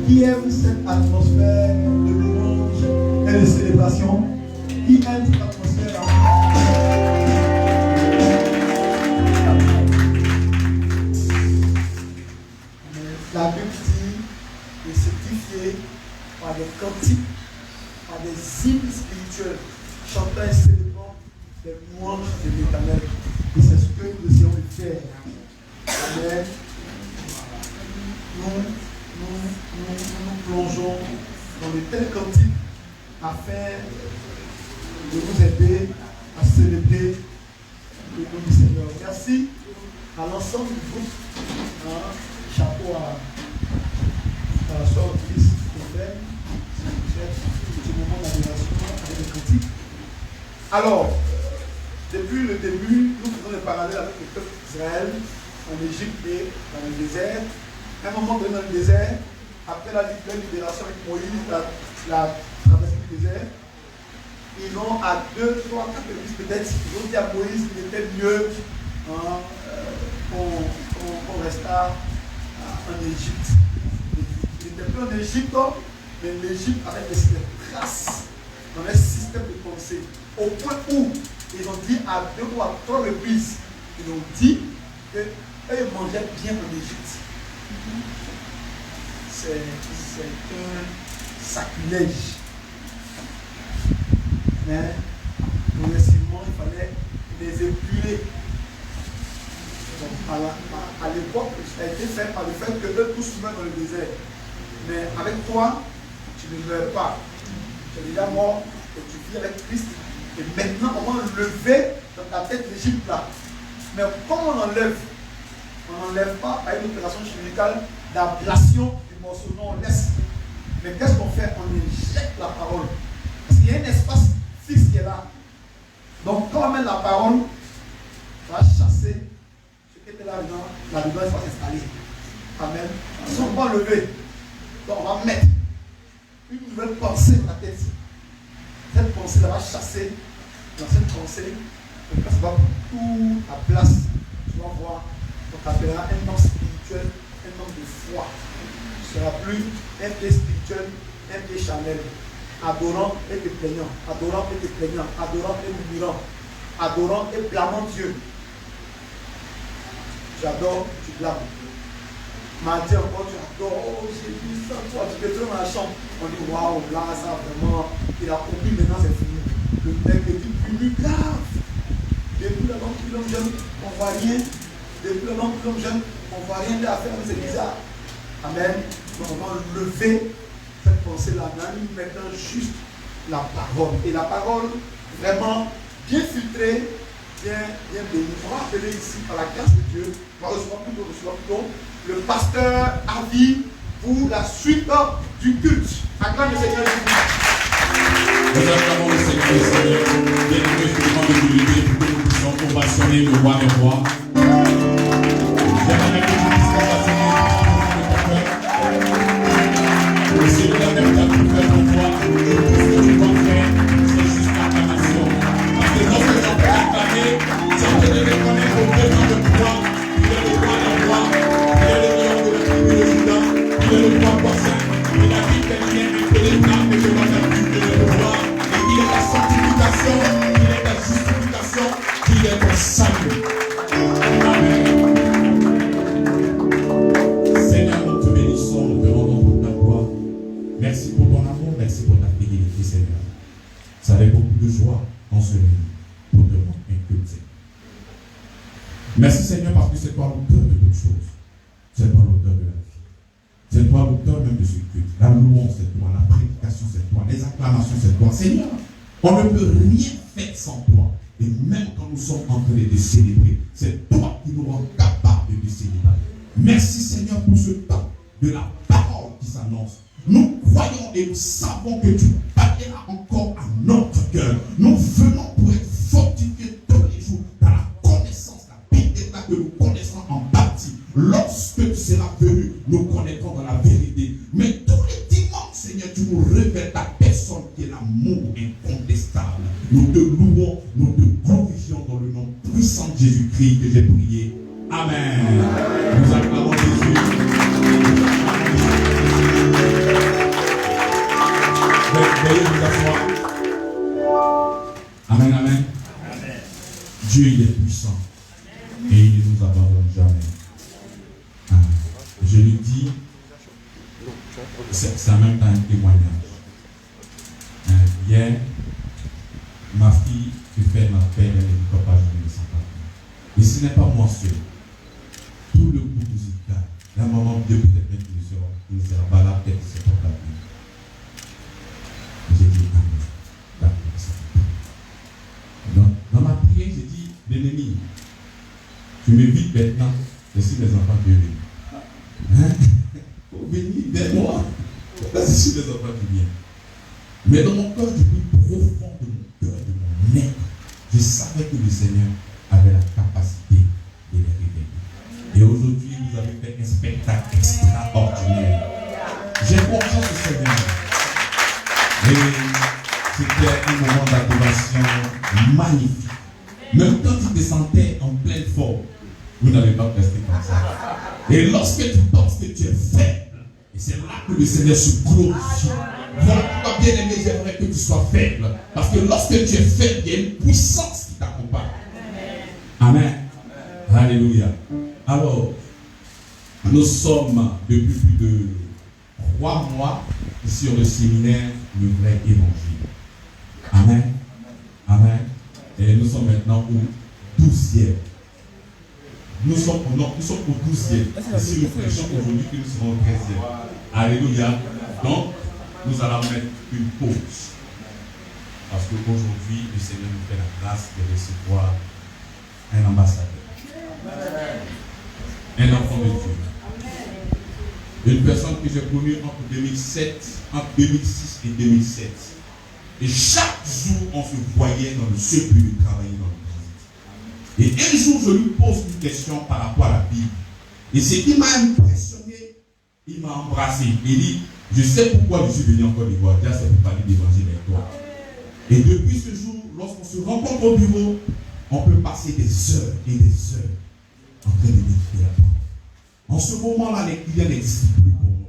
Qui aime cette atmosphère de louange et de célébration? Qui aime cette atmosphère-là? La Bible dit de s'édifier par des cantiques, par des hymnes spirituels, chantant et célébrant des louanges de l'Éternel. Et c'est ce que nous essayons de faire. Amen. Nous plongeons dans de tels cantiques afin de vous aider à célébrer le nom du Seigneur. Merci à l'ensemble du groupe. Chapeau à la soeur Chris qui fait ce moment d'adoration avec les cantiques. Alors, depuis le début, nous faisons des parallèles avec le peuple d'Israël en Égypte et dans le désert. À un moment donné dans le désert, après la libération avec Moïse, la traversée du désert, ils ont à 2, 3, 4 reprises peut-être, ils ont dit à Moïse qu'il était mieux qu'on resta en Égypte. Il n'était plus en Égypte, mais l'Égypte avait laissé des traces dans leur système de pensée. Au point où ils ont dit à 2 ou à 3 reprises, ils ont dit qu'eux mangeaient bien en Égypte. C'est un sacrilège. Mais progressivement, il fallait les épurer. À l'époque, ça a été fait par le fait que eux tous meurent dans le désert. Mais avec toi, tu tu ne meurs pas. Tu es déjà mort et tu vis avec Christ. Et maintenant, on va lever dans ta tête l'Égypte là. Mais comment on enlève? On n'enlève pas par une opération chirurgicale d'ablation du morceau. Non, on laisse. Mais qu'est-ce qu'on fait? On injecte la parole. Parce qu'il y a un espace fixe qui est là. Donc quand on met la parole, ça va chasser ce qui était là-dedans. La douleur va s'installer. Amen. Si on va lever, donc on va mettre une nouvelle pensée dans la tête. Cette pensée, ça va chasser. Dans cette pensée, ça va prendre toute la place. Tu vas voir. On t'appellera un homme spirituel, un homme de foi. Tu ne seras plus un pied spirituel, un pied charnel. Adorant et te plaignant, adorant et te plaignant, adorant et murmurant, adorant et blâmant Dieu. Tu adores, tu blâmes. Mardi encore, tu adores, oh Jésus, ça, toi, tu te trouves dans la chambre. On dit, waouh, là, ça vraiment, il a compris, maintenant c'est fini. Le mec est plus grave. Depuis le long que l'homme jeune, on ne voit rien. Depuis le long que l'homme jeune, on ne voit rien à faire, mais c'est bizarre. Amen. Donc on va lever cette pensée-là, maintenant juste la parole. Et la parole, vraiment bien filtrée, bien bénie. On va appeler ici, par la grâce de Dieu, on va recevoir plutôt le pasteur Avi pour la suite du culte. Acclame le Seigneur Jésus. Nous acclamons le Seigneur, bien-aimé, je demande de vous lever pour que nous puissions ovationner le roi des rois. J'aimerais que tu puisses ovationner le Seigneur qui a tout fait pour toi. Tout ce que tu dois faire, c'est juste l'acclamation. Parce que lorsque tu peux acclamer, tu as de reconnaître au devant de toi, il est le roi des rois, il est le lion de la tribu de Juda, il est le roi voisin. Il a dit que rien n'est que les nains que je dois faire culte de le roi. Et il est ta sanctification, il est ta justification, il est ton salut. Amen. Seigneur, nous te bénissons, nous te rendons toute ta gloire. Merci pour ton amour, merci pour ta fidélité, Seigneur. Ça fait beaucoup de joie en ce lieu pour te rendre un culte. Merci, Seigneur, parce que c'est toi l'auteur de toutes choses. C'est toi l'auteur de la vie. C'est toi l'auteur même de ce culte. La louange, c'est toi. La prédication, c'est toi. Les acclamations, c'est toi. Seigneur, on ne peut rien faire sans toi. Et même quand nous sommes en train de célébrer, c'est toi qui nous rends capables de célébrer. Merci, Seigneur, pour ce temps de la parole qui s'annonce. Nous croyons et nous savons que tu parleras encore à notre cœur. Nous venons pour être fortifiés tous les jours dans la connaissance, la Bible est là que nous connaissons en partie. Lorsque tu seras venu, nous connaîtrons dans la vérité. Mais tous les dimanches, Seigneur, tu nous révèles ta personne qui est l'amour incontestable. Nous te louons, nous te glorifions dans le nom puissant de Jésus-Christ que j'ai prié. Amen. Nous acclamons Jésus. Veuillez vous asseoir. Amen, amen. Amen. Dieu, il est puissant. Et il ne nous abandonne jamais. Amen. Je le dis, c'est en même temps un témoignage. Hier, ma fille qui fait ma paix, elle dit papa, je ne me sens pas bien. Et ce n'est pas moi seul. Tout le groupe musical, la maman de peut-être même qui ne sera pas là, peut-être que c'est pas la vie. J'ai dit amen. D'accord, donc, dans ma prière, j'ai dit, l'ennemi, tu m'évites maintenant, et si les enfants viennent venir. Hein? Faut venir vers moi. Là, c'est si les enfants qui viennent. Mais dans mon cœur, du plus profond de mon cœur, de mon être, je savais que le Seigneur avait la capacité de les révéler. Et aujourd'hui, vous avez fait un spectacle extraordinaire. J'ai confiance au Seigneur. Et c'était un moment d'adoration magnifique. Même quand tu te sentais en pleine forme, vous n'avez pas resté comme ça. Et lorsque tu penses que tu es faible, et c'est là que le Seigneur se glorifie. Voilà pourquoi, bien aimé, j'aimerais que tu sois faible. Parce que lorsque tu es faible, il y a une puissance qui t'accompagne. Amen. Amen. Alléluia. Alors, nous sommes depuis plus de 3 mois sur le séminaire Le Vrai Évangile. Amen. Amen. Et nous sommes maintenant au 12e. Nous sommes au 12e. Si nous prêchons aujourd'hui, que nous serons au 13e. Alléluia. Donc, nous allons mettre une pause. Parce qu'aujourd'hui, le Seigneur nous fait la grâce de recevoir un ambassadeur. Un enfant de Dieu. Une personne que j'ai connue entre 2006 et 2007. Et chaque jour, on se voyait dans le circuit de travailler dans le transit. Et un jour, je lui pose une question par rapport à la Bible. Et ce qui m'a impressionné, il m'a embrassé. Il dit, je sais pourquoi je suis venu en Côte d'Ivoire. Déjà, c'est pour parler d'évangile avec toi. Et depuis ce jour, lorsqu'on se rencontre au bureau, on peut passer des heures et des heures en train de méditer la parole. En ce moment-là, il y a des disciples pour nous.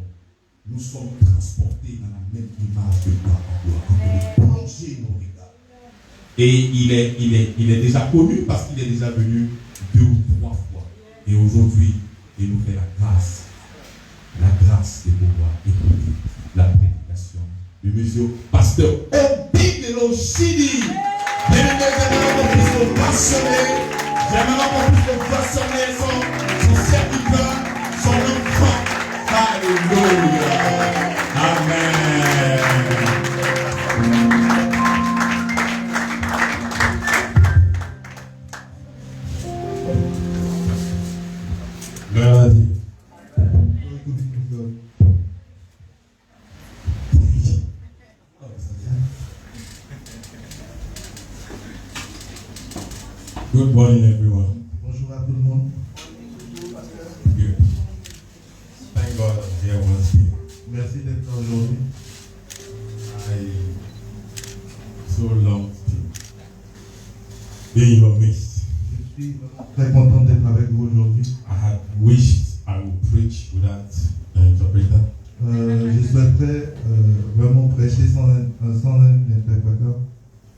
Nous sommes transportés dans la même image de gloire en gloire. On peut plonger nos regards. Et il est déjà connu parce qu'il est déjà venu 2 ou 3 fois. Et aujourd'hui, il nous fait la grâce de pouvoir écouter la prédication de monsieur pasteur Obi de l'Oshidi. J'aimerais qu'on puisse le passionner. J'aimerais qu'on puisse le passionner son serviteur, son enfant. Alléluia. Amen. Gloire à Dieu. Good morning, everyone. Bonjour à tout le monde. Good. Thank God I'm here once again. Merci d'être là aujourd'hui. I so long to be in your midst. Je suis très content d'être avec vous aujourd'hui. I had wished I would preach without an interpreter. Je souhaiterais vraiment prêcher sans un interpréteur.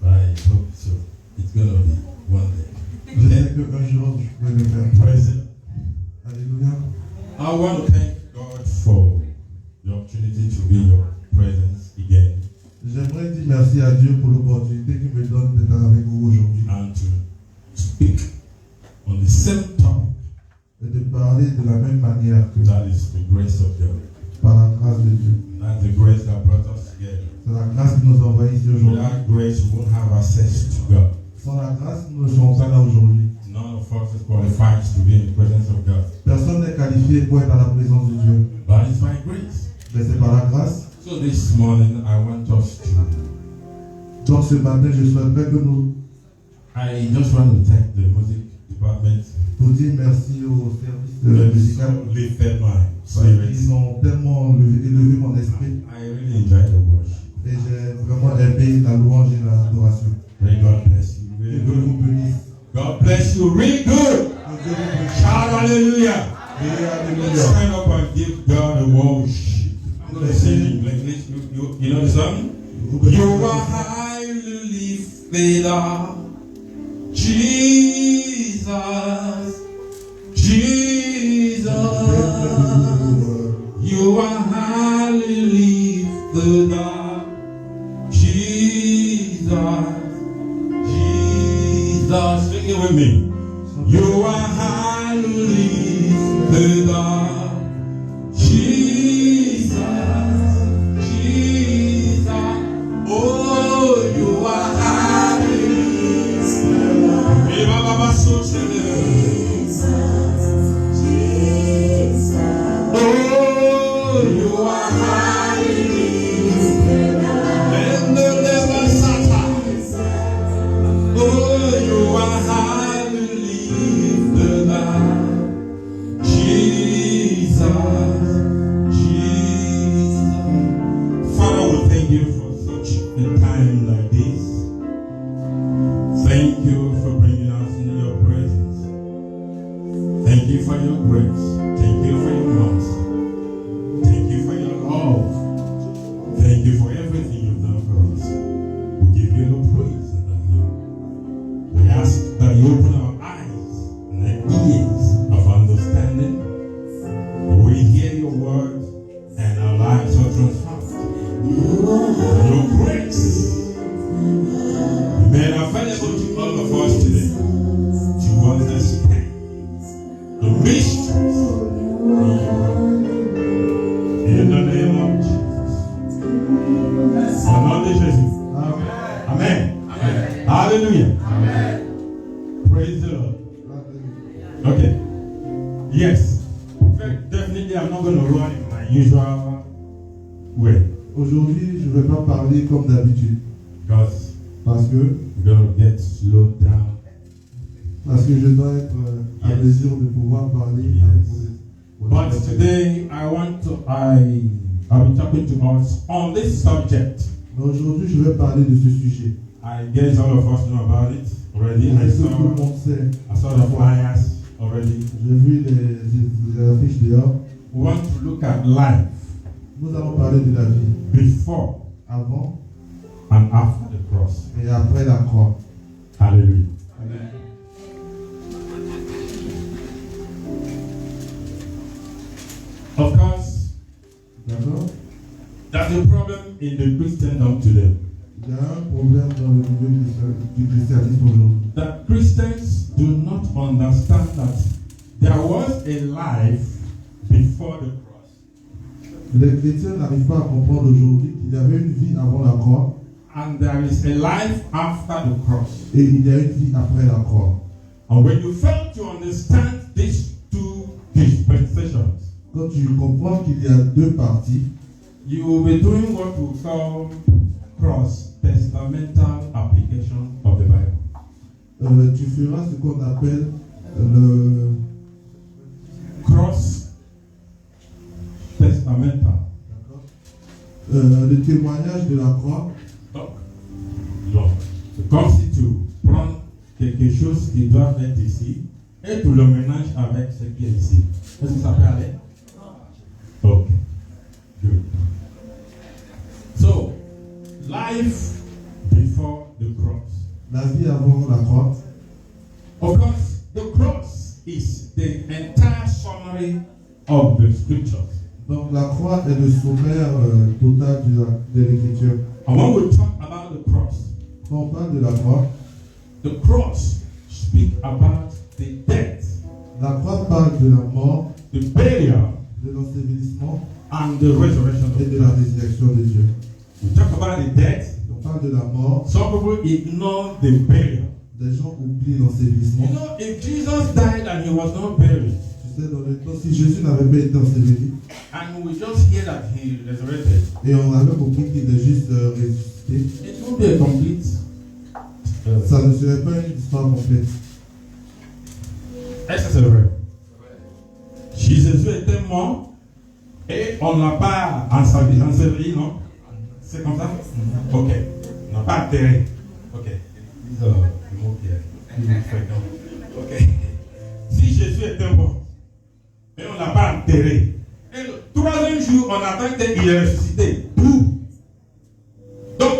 But I hope so. It's gonna be one day. Je sais qu'un jour, je peux le faire. Praise Him. Alléluia. I want to thank God for the opportunity to be in your presence again J'aimerais dire merci à Dieu pour l'opportunité qu'il me donne d'être avec vous aujourd'hui and to speak on the same topic. et de parler de la même manière que That is the grace of God. par la grâce de Dieu. That's the grace that brought us together. C'est la grâce qui nous envoie ici aujourd'hui. Without grace, we won't have access to God. Sans la grâce, nous ne serons pas là aujourd'hui. None of us is qualified to be in the presence of God. Personne n'est qualifié pour être à la présence de Dieu. But it's by grace. Mais c'est par la grâce. So this morning, I want us to. Donc ce matin, je souhaiterais que nous I just want to thank the music department. pour dire merci au service They musical. so lifted my spirit. Ils ont tellement élevé mon esprit I really enjoyed the worship. et j'ai vraiment aimé la louange et l'adoration. May God bless you. Que Really Dieu good. vous bénisse. God bless you. Really good. Que Dieu vous bénisse. Shout hallelujah. Et Let's alléluia. stand up and give God a worship. I'm going to sing in English. You know the song? You are highly lifted up, Jesus, Jesus. You are highly lifted up, Jesus, Jesus. Sing it with me. You are highly lifted up, Jesus, Jesus. Oh, you are highly lifted up. Oh, you are highly lifted up. And the never oh, you are highly lifted up, Jesus, Jesus. Father, we thank you for such a time like this. Thank you for bringing us into your presence. Thank you for your grace. Thank you for your mercy. Thank you for your love. Thank you for everything you've done for us. We give you the praise and the glory. We ask that you open our eyes and our ears of understanding. We hear your word and our lives are transformed. Your grace made available to all of us today to understand the mysteries in your word. In the name of Jesus. de Jésus. Amen. Hallelujah. Praise the Lord. Okay. Yes. Definitely, I'm not going to run in my usual way. Aujourd'hui, je ne vais pas parler comme d'habitude. Because Parce que we're going to get slowed down. je dois être à Yes. mesure de pouvoir parler Yes. avec vous. But today, I'll be talking to us on this subject. Mais aujourd'hui, je vais parler de ce sujet. I guess all of us know about it already. Je sais que tout le monde sait. I saw the flyers already. J'ai vu les affiches dehors. We want to look at life Nous allons parler de la vie before avant and after the cross. et après la croix. Hallelujah. Of course, D'accord? that's a problem in the Christendom today. Il y a un problème dans le milieu du christianisme aujourd'hui. That Christians do not understand that there was a life before the cross. Les chrétiens n'arrivent pas à comprendre aujourd'hui qu'il y avait une vie avant la croix And there is a life after the cross. et il y a une vie après la croix. And when you fail to understand these two dispensations, Quand tu comprends qu'il y a deux parties, you will be doing what we call cross-testamental application of the Bible. tu feras ce qu'on appelle le Cross-testamental. le témoignage de la croix. Donc, c'est comme si tu prends quelque chose qui doit être ici et tu le mélanges avec ce qui est ici. Est-ce que ça peut aller? Ok. Good. So, life before the cross. La vie avant la croix. Of course, the cross is the entire summary of the scriptures. Donc la croix est le sommaire total de l'écriture. And when we talk about the cross, Quand on parle de la croix, the cross speaks about the death, la croix parle de la mort, the burial, de l'ensevelissement and the resurrection et of de la Christ. résurrection de Dieu. We talk about the death. On parle de la mort. Some people ignore the burial. Des gens oublient l'ensevelissement. You know, if Jesus died and he was not buried, Tu sais, dans le temps, si Jésus n'avait pas été enseveli and we just hear that he resurrected, et on avait compris qu'il est juste ressuscité, it would be a complete. ça ne serait pas une histoire complète. Est-ce que c'est vrai? Si Jésus était mort et on n'a pas enseveli, non? C'est comme ça? Ok. On n'a pas enterré. Ok. These are the mots qui est fréquent. Ok. Si Jésus était mort et on n'a pas enterré, et le troisième jour, on attend qu'il est ressuscité. Boum! Donc,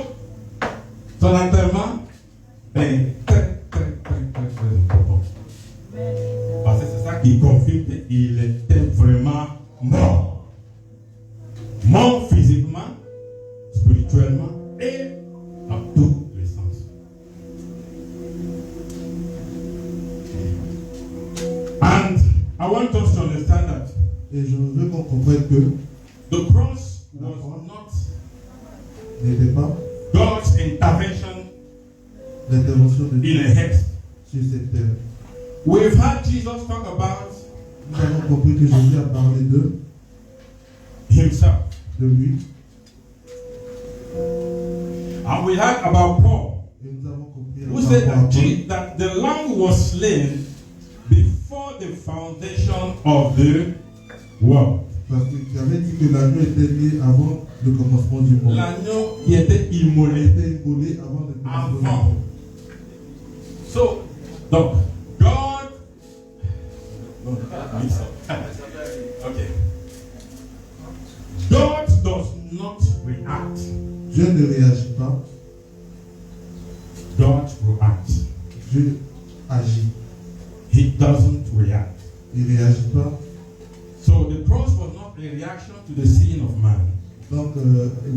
son enterrement est très important. Parce que c'est ça qui confirme qu'il était vraiment mort. Mort physiquement, spirituellement et dans tous les sens. And I want us to understand that Et je veux qu'on comprenne que the cross was not n'était pas God's intervention l'intervention de Dieu in a hex. sur cette terre. We've had Jesus talk about Nous avons compris que Jésus a parlé de himself. lui. And we heard about Paul, Et nous avons compris who par said rapport à that the Lamb was slain before the foundation of the world. Parce qu'il avait dit que l'agneau était né avant le commencement du monde. L'agneau qui était Il immolé. était immolé avant le commencement du Avant. monde. So, donc, God. Okay. God does not react. Dieu ne réagit pas, God reacts. Dieu agit. He doesn't react. Il ne réagit pas. So the cross was not a reaction to the sin of man, Donc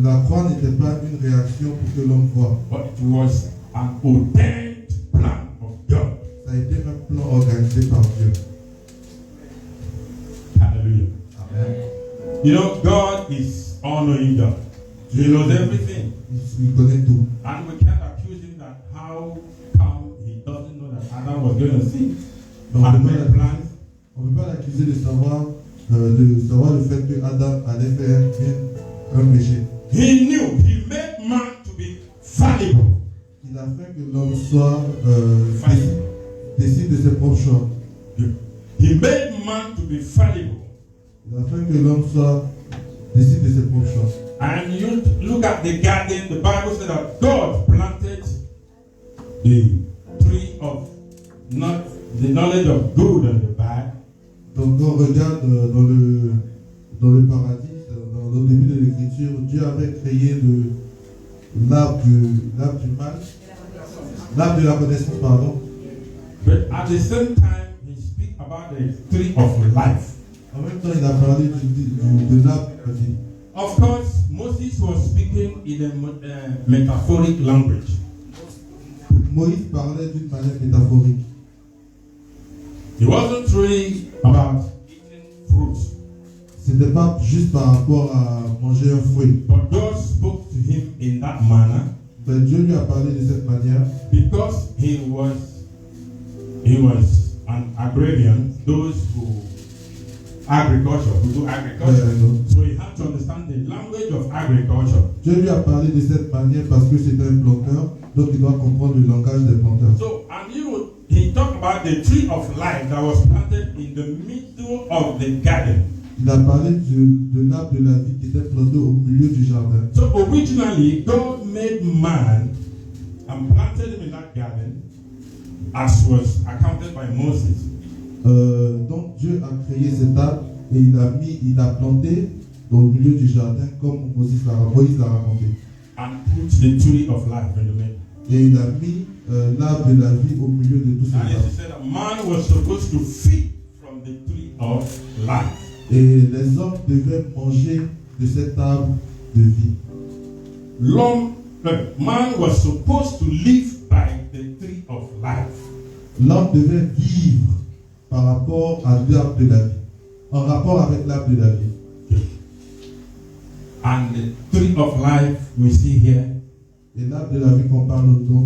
la croix n'était pas une réaction pour que l'homme voie. but it was an ordained plan of God. Ça a été un plan organisé par Dieu. Hallelujah. Amen. You know, God is all-knowing God. He knows everything. Il connaît tout. And we can't accuse him that how come he doesn't know that Adam was going to sin. Donc, And make plans. on ne peut pas l'accuser de savoir le fait que Adam allait faire un péché. He knew. He made man to be fallible. Il a fait que l'homme soit décide de ses propres choix. He made man to be fallible. Il a fait que l'homme soit décide de ses propres choix. And you look at the garden, the Bible said that God planted the tree of not the knowledge of good and the bad. Donc quand on regarde dans le paradis, au début de l'écriture, Dieu avait créé l'arbre du mal, l'arbre de la connaissance, pardon. But at the same time, he speaks about the tree of life. En même temps, il a parlé de l'arbre de la vie. Of course, Moses was speaking in a metaphoric language. Moïse parlait d'une manière métaphorique. He wasn't really about eating fruits. C'était pas juste par rapport à manger un fruit. But God spoke to him in that manner. Mais Dieu lui a parlé de cette manière. Because he was an agrarian, those who do agriculture. So he had to understand the language of agriculture. Dieu lui a parlé de cette manière parce que c'était un planteur, donc il doit comprendre le langage des planteurs. So, and he talked about the tree of life that was planted in the middle of the garden. Il a parlé de l'arbre de la vie qui était planté au milieu du jardin. So originally, God made man and planted him in that garden, as was accounted by Moses. Donc Dieu a créé cet arbre et il a planté au milieu du jardin comme Moïse l'a raconté. And put the tree of life in the middle. Et il a mis l'arbre de la vie au milieu de tous ces And arbres. he said that man was supposed to feed from the tree of life. Et les hommes devaient manger de cet arbre de vie. Man was supposed to live by the tree of life. L'homme devait vivre par rapport à l'arbre de la vie, en rapport avec l'arbre de la vie. And the tree of life we see here. Et l'arbre de la vie dont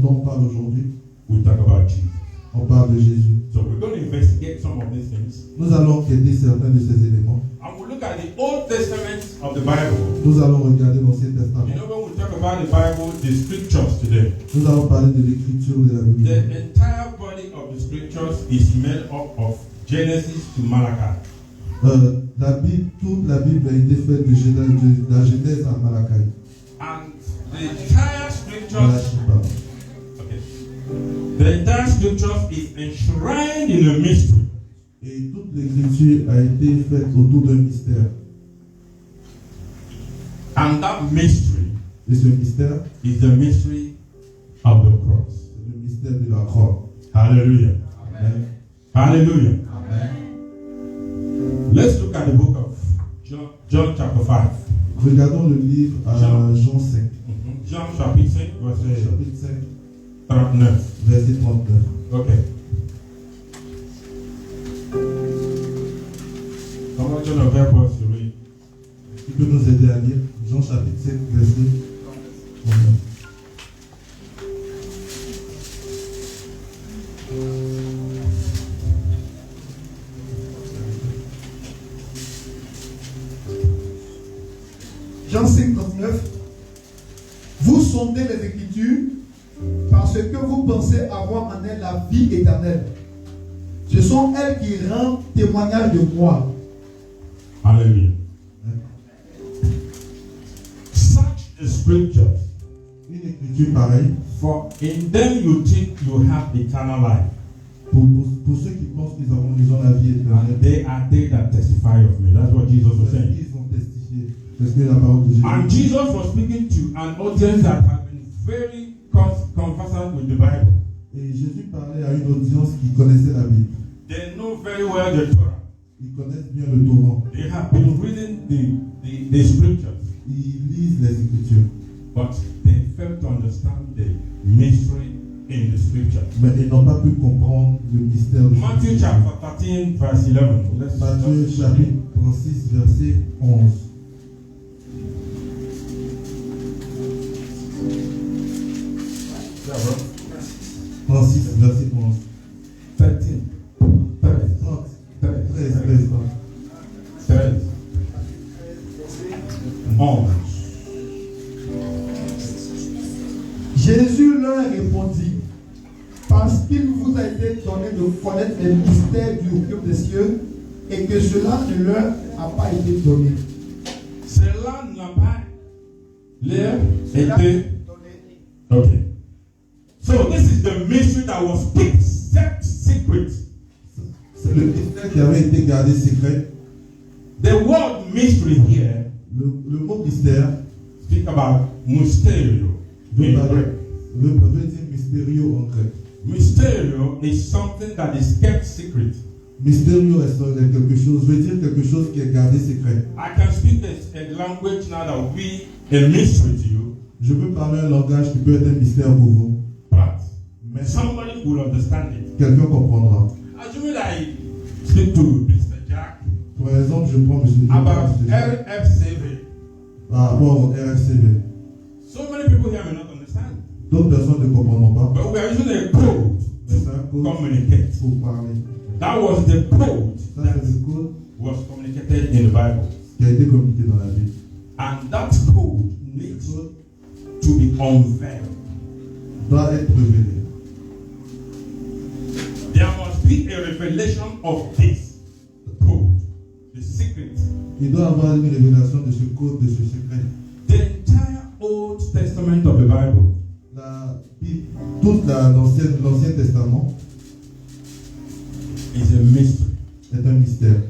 on parle aujourd'hui, we talk about Jesus. On parle de Jésus. So we're going to investigate some of these things. Nous allons enquêter certains de ces éléments. And we'll look at the Old Testament of the Bible. Nous allons regarder l'Ancien Testament. You know, when we talk about the Bible, the scriptures today, nous allons parler de l'écriture de la Bible. The entire body of the scriptures is made up of Genesis to Malachi. Toute la Bible a été faite de la Genèse à Malachi. And the entire scriptures, the entire scriptures is enshrined in a mystery. Et toute l'écriture a été faite autour d'un mystère. And that mystery, et ce mystère, is the mystery of the cross. C'est le mystère de la croix. Hallelujah. Amen. Hallelujah. Amen. Let's look at the book of John chapter 5. Regardons le livre à Jean 5. Jean chapitre 5, chapitre 5, 39. Verset 39. Ok. Comment tu ne veux pas se lire? Tu peux nous aider à lire Jean chapitre 5, verset 39. Jean 5, 39. Vous sondez les Écritures parce que vous pensez avoir en elles la vie éternelle. Ce sont elles qui rendent témoignage de moi. Alléluia. Such a scripture. Une écriture pareille. For in them you think you have eternal life. Pour ceux qui pensent qu'ils ont la vie éternelle. And they are they that testify of me. That's what Jesus was saying. Ils ont testifié. Parce que la parole de Jésus. And Jesus was speaking to an audience that had been very conversant with the Bible. Et Jésus parlait à une audience qui connaissait la Bible. They know very well the Torah. Ils connaissent bien le Torah. They have been reading the scriptures. Ils lisent les Écritures. But they failed to understand the mystery in the scripture. Mais ils n'ont pas pu comprendre le mystère de Matthew chapter 13, verse 11. Matthieu chapitre 36, verset 11. 36, verset 11. 13. 13, 11. Jésus leur répondit, parce qu'il vous a été donné de connaître les mystères du royaume des cieux et que cela ne leur a pas été donné. Cela n'a pas leur été donné. Okay. So this is the mystery that was kept secret. C'est le mystère qui avait été gardé secret. The word mystery here, le mot mystère, speak about mysterio. veut dire mysterio en grec. Mysterio is something that is kept secret. Mysterio est quelque chose, veut dire quelque chose qui est gardé secret. I can speak a language now that will be a mystery to you. Je peux parler un langage qui peut être un mystère pour vous. Mais somebody will understand it. Quelqu'un comprendra. Assuming I speak to Mr. Jack. Par exemple, je prends M. About RFCV. Par rapport au RFCV. So many people here may not understand. D'autres personnes ne comprendront pas. But we are using a code to communicate. Pour parler. That was the code Ça, c'est le code was communicated in the Bible. Qui a été communiqué dans la Bible. And that code needs to be unveiled. Doit être révélé. There must be a revelation of this code, the secret. Il doit y avoir une révélation de ce code, de ce secret. The entire Old Testament of the Bible. Toute l'Ancien Testament is a mystery. Est un mystère.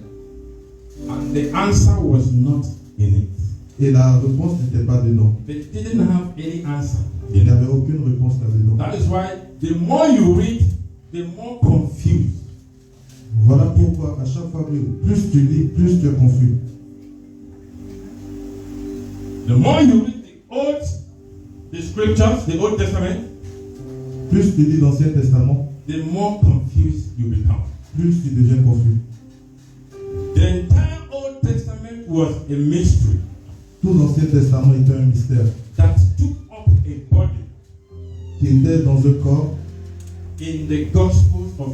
And the answer was not in it. Et la réponse n'était pas dedans. They didn't have any answer. Il n'y avait aucune réponse là-dedans. That is why the more you read, the more confused. Voilà pourquoi à chaque fois que plus tu lis, plus tu es confus. The more you read the scriptures, the Old Testament, plus tu lis l'Ancien Testament, the more confused you become. Plus tu deviens confus. The entire Old Testament was a mystery. Tout l'Ancien Testament était un mystère. That took up a body. Qui était dans un corps. In the Gospels of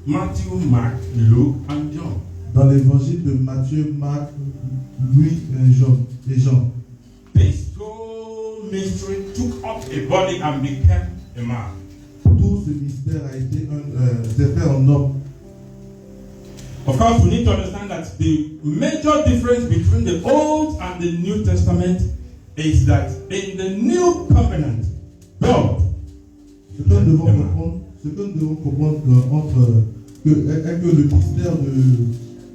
Matthew, Mark, Luke, and John. Dans l'évangile de Matthieu, Marc, Louis et Jean. This whole mystery took up a body and became a man. Tout ce mystère a été s'est fait en homme. Of course, we need to understand that the major difference between the Old and the New Testament is that in the New Covenant, God. Ce que nous devons comprendre que le mystère de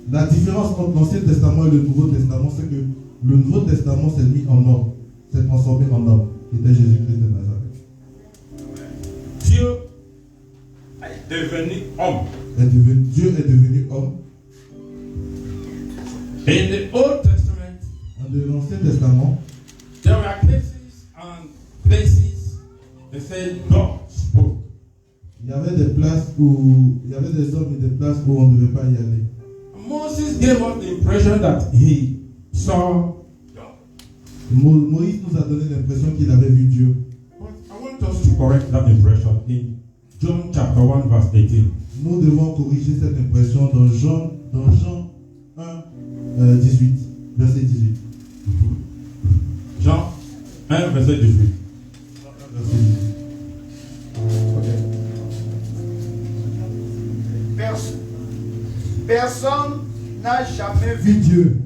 la différence entre l'Ancien Testament et le Nouveau Testament, c'est que le Nouveau Testament s'est mis en homme, s'est transformé en homme, qui était Jésus-Christ de Nazareth. Dieu est devenu homme. Dieu est devenu homme. In the Old Testament, dans l'Ancien Testament, there were cases and places that said God spoke. Il y avait des places où il y avait des hommes et des places où on ne devait pas y aller. Moses gave us the impression that he saw God. Moïse nous a donné l'impression qu'il avait vu Dieu. But I want us to correct that impression in John chapter 1 verse 18. Nous devons corriger cette impression dans Jean 1, 18, verset 18. Jean 1, verset 18. Verset 18. Personne n'a jamais vu Dieu.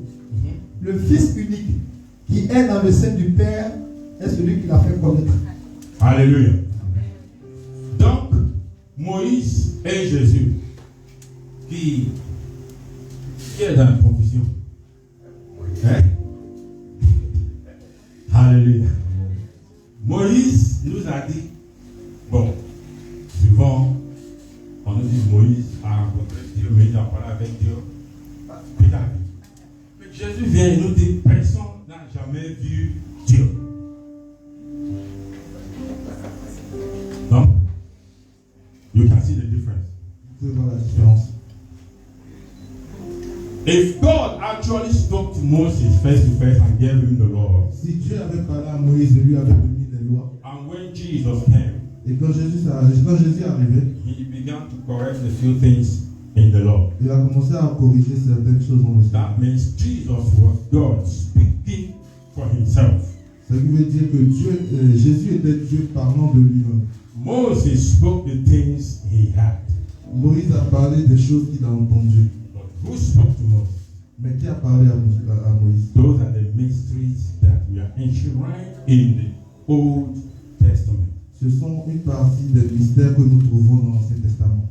Le Fils unique qui est dans le sein du Père est celui qui l'a fait connaître. Alléluia. Donc, Moïse et Jésus qui est dans la confusion. Hein? Alléluia. Moïse nous a dit, bon, souvent, on nous dit Moïse a rencontré Dieu, mais il a parlé avec Dieu. Mais Jésus vient et nous dit, personne n'a jamais vu Dieu. Donc, you can see the difference. Vous pouvez voir la différence. If God actually spoke to Moses face to face and gave him the law, si Dieu avait parlé à Moïse et lui avait donné les lois, and when Jesus came, Et quand Jésus est arrivé, he began to correct a few things in the law. il a commencé à corriger certaines choses dans le Seigneur. That means Jesus was God speaking for himself. Ce qui veut dire que Jésus était Dieu parlant de lui-même. Moses spoke the things he had. Moïse a parlé des choses qu'il a entendues. But who spoke to Moses? Mais qui a parlé à Moïse? Those are the mysteries that we are enshrined in the Old Testament. Ce sont une partie des mystères que nous trouvons dans l'Ancien Testament.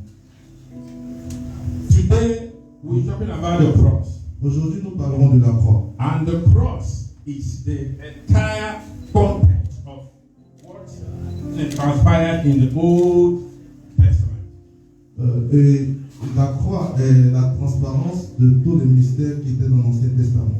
Today, we're talking about the cross. Aujourd'hui, nous parlerons de la croix. And the cross is the entire content of what transpired in the Old Testament. Et la croix est la transparence de tous les mystères qui étaient dans l'Ancien Testament.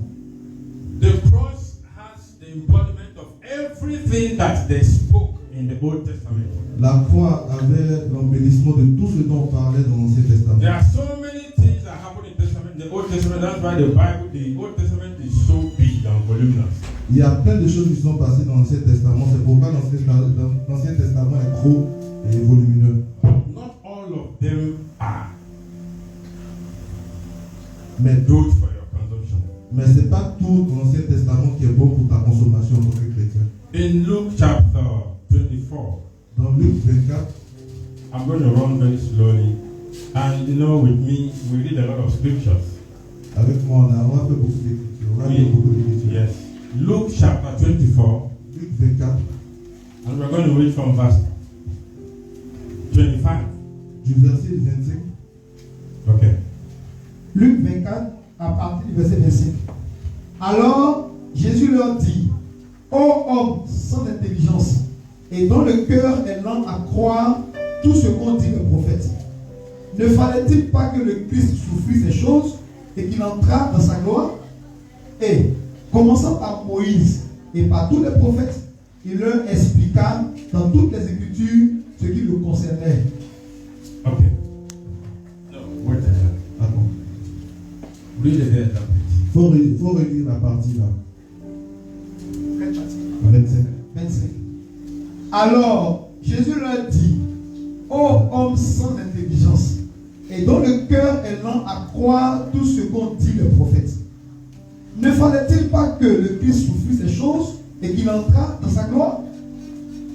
The cross has the embodiment of everything that they spoke in the Old Testament. La croix avait l'embellissement de tout ce dont on parlait dans l'Ancien Testament. There are so many things that happen in the Old Testament. That's why the Old Testament is so big and voluminous. Il y a plein de choses qui sont passées dans l'Ancien Testament. C'est pourquoi l'Ancien Testament est gros et volumineux. Not all of them are Mais good for your consumption. Mais ce n'est pas tout l'Ancien Testament qui est bon pour ta consommation en tant que chrétien. In Luke chapter 24, Dans Luc 24, I'm going to run very slowly. And with me, we read a lot of scriptures. avec moi, on a fait beaucoup d'écritures. On a fait beaucoup d'écritures. Yes. Luke chapter 24, Luc 24, and we're going to read from verse 25. du verset 25. Okay. Luc 24, à partir du verset 25. Alors, Jésus leur dit, ô homme sans intelligence, et dont le cœur est lent à croire tout ce qu'ont dit les prophètes, ne fallait-il pas que le Christ souffrît ces choses et qu'il entrât dans sa gloire? Et, commençant par Moïse et par tous les prophètes, il leur expliqua dans toutes les Écritures ce qui le concernait. Okay. No, wait a minute. Attends. Read it there. Faut relire la partie là. 25. Alors, Jésus leur dit, ô homme sans intelligence, et dont le cœur est lent à croire tout ce qu'ont dit les prophètes, ne fallait-il pas que le Christ souffrît ces choses et qu'il entrât dans sa gloire?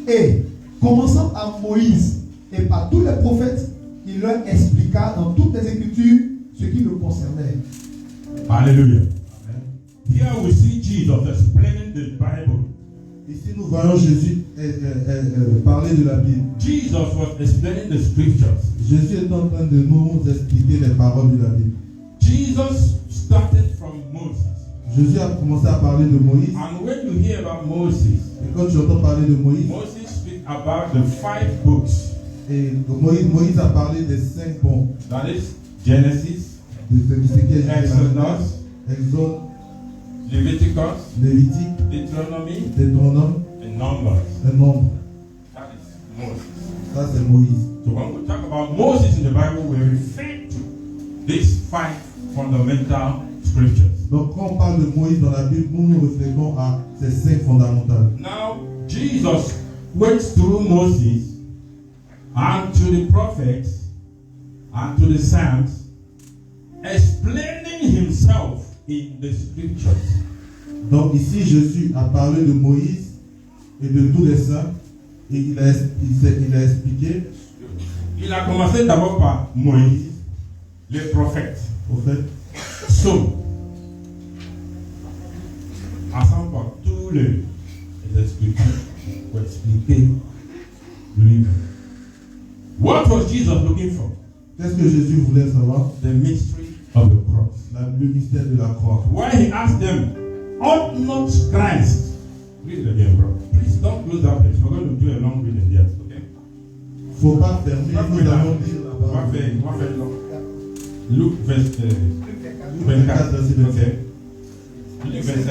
Et, commençant par Moïse et par tous les prophètes, il leur expliqua dans toutes les Écritures ce qui le concernait. Hallelujah. Here we see Jesus explaining the Bible. Ici, nous voyons Jésus parler de la Bible. Jesus was explaining the scriptures. Jésus est en train de nous expliquer les paroles de la Bible. Jesus started from Moses. Jésus a commencé à parler de Moïse. And when you hear about Moses, Et quand tu entends parler de Moïse, Moses speaks about the 5 books. et Moïse a parlé des 5 bons. That is Genesis, De ce qui est Exodus, Exode, Leviticus, Lévitique, Deuteronomy, Deutéronome, and Numbers. un nombre. That is Moses. Ça, c'est Moïse. So when we talk about Moses in the Bible, we refer to these 5 fundamental scriptures. Donc, quand on parle de Moïse dans la Bible, nous nous référons à ces 5 fondamentales. Now, Jesus went through Moses and to the prophets and to the Psalms, explaining himself in the scriptures. Donc, ici, Jésus a parlé de Moïse et de tous les saints, et il a expliqué. Il a commencé d'abord par Moïse, les prophètes. Prophète. So, ensemble par tous les Écritures pour expliquer lui-même. What was Jesus looking for? Qu'est-ce que Jésus voulait savoir? The mystery of the cross. Le mystère de la croix. Why he asked them, ought not Christ? Read it again, bro. Please don't close that place. We're going to do a long reading there, okay? Faut pas fermer, nous allons lire la On va parole. faire long. Luc 24. Ok. Luc 27.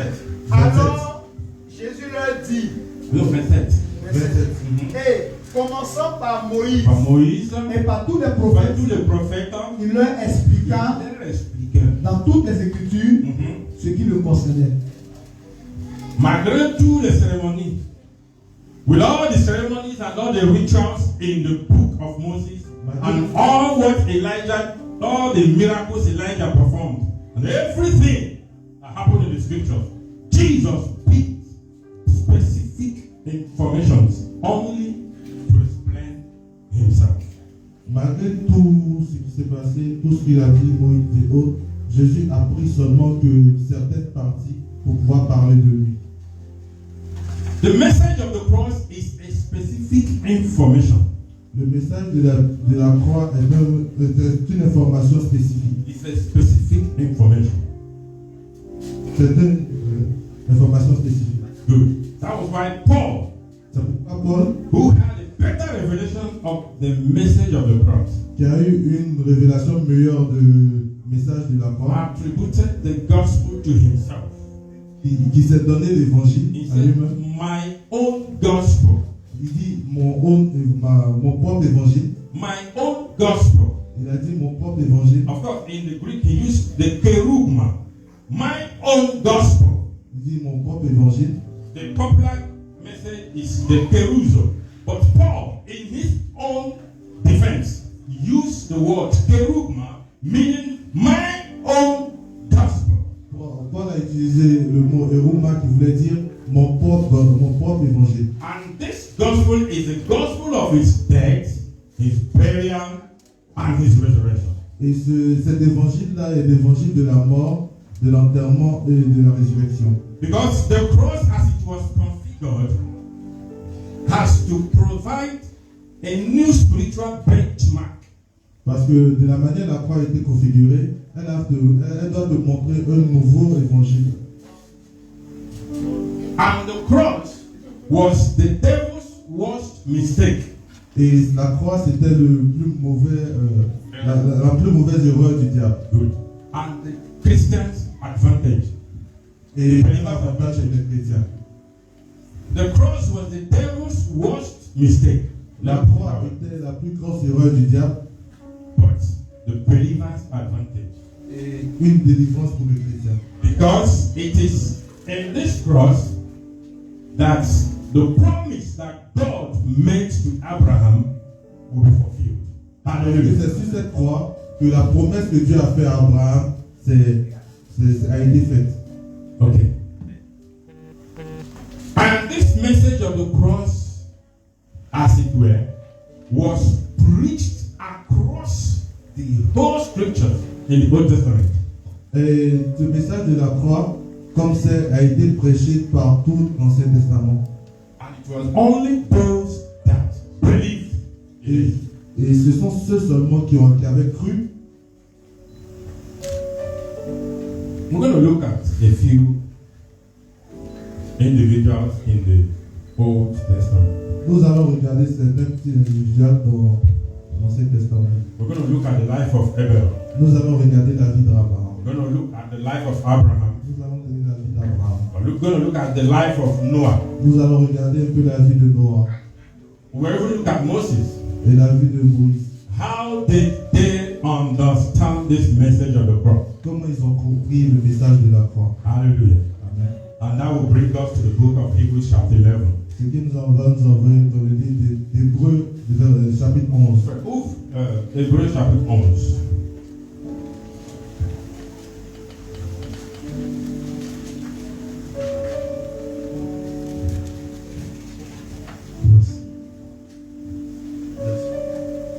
Alors, Jésus leur dit, Luc 27. 27. et commençant par Moïse Par Moïse, et par tous les par prophètes, tous les prophètes, il leur expliqua il leur expliquait. dans toutes les Écritures ce qui le concernait. Malgré toutes les cérémonies, With all the ceremonies and all the rituals in the book of Moses, and all what Elijah, all the miracles Elijah performed, and everything that happened in the scriptures, Jesus picked specific informations only to explain himself. Malgré tout ce qui s'est passé, tout ce qu'il a dit, Moïse et autres, Jésus a pris seulement que certaines parties pour pouvoir parler de lui. The message of the cross is a specific information. Le message de la croix est une information spécifique. It's a specific information. C'est une information spécifique. Good. That was why Paul, C'est pourquoi Paul, who had a better revelation of the message of the cross, qui a eu une révélation meilleure du message de la croix, attributed the gospel to himself. qui s'est donné l'évangile He à said, lui-même. my own gospel, Il dit mon propre évangile. my own gospel. Il a dit mon propre évangile. Of course, in the Greek, he used the kerugma. My own gospel. Il dit mon propre évangile. The popular message is the keruzo. But Paul, in his own defense, used the word kerugma, meaning my own gospel. Paul a utilisé le mot eruma qui voulait dire mon propre évangile. And this gospel is the gospel of his death, his burial, and his resurrection. Et cet évangile-là est l'évangile de la mort, de l'enterrement et de la résurrection. Because the cross, as it was configured, has to provide a new spiritual benchmark. Parce que de la manière dont la croix a été configurée, elle doit te montrer un nouveau évangile. And the cross was the devil's worst mistake. Et la croix, c'était le plus mauvais, la plus mauvaise erreur du diable. Good. And the Christian's advantage. Et l'avantage des chrétiens. The cross was the devil's worst mistake. La croix était la plus grosse erreur du diable. But the believer's advantage. Et une délivrance pour les chrétiens. Because it is in this cross that the promise that God made to Abraham will be fulfilled. Et c'est sur cette croix que la promesse que Dieu a faite à Abraham a été faite. Okay. And this message of the cross, as it were, was preached across the whole scripture in the Old Testament. Et ce message de la croix, comme c'est, a été prêché par tout l'Ancien Testament. And it was only those that believed in it. Et ce sont ceux seulement qui avaient cru. We're going to look at a few individuals in the Old Testament. Nous allons regarder certains petits individuels dans l'Ancien Testament. We're going to look at the life of Abel. Nous allons regarder la vie d'Abraham. We're going to look at the life of Abraham. Nous allons regarder la vie d'Abraham. We're going to look at the life of Noah. Nous allons regarder un peu la vie de Noah We're going to look at Moses. et la vie de Moïse. How did they understand this message of the cross? Comment ils ont compris le message de la croix. Hallelujah. Amen. And that will bring us to the book of Hebrews chapter 11. Ce qui nous envoie dans le livre d'Hébreux, chapitre 11. Ouvre Hébreux chapitre 11.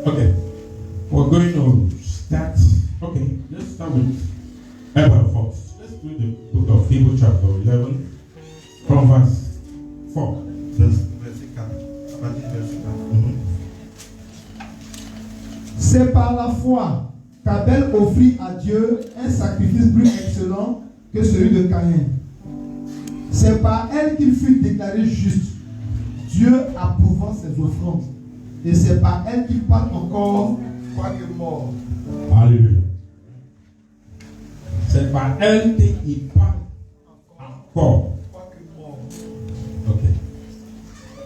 Okay, we're going to start. Okay, let's start with Abel first. Let's do the book of Hebrews chapter 11 from verse 4. Verset 4. À partir du verset 4. C'est par la foi qu'Abel offrit à Dieu un sacrifice plus excellent que celui de Caïn. C'est par elle qu'il fut déclaré juste, Dieu approuvant ses offrandes. Et c'est par elle qu'il parle encore, quoique mort. Alléluia. C'est par elle qu'il parle encore. Quoique mort. Okay.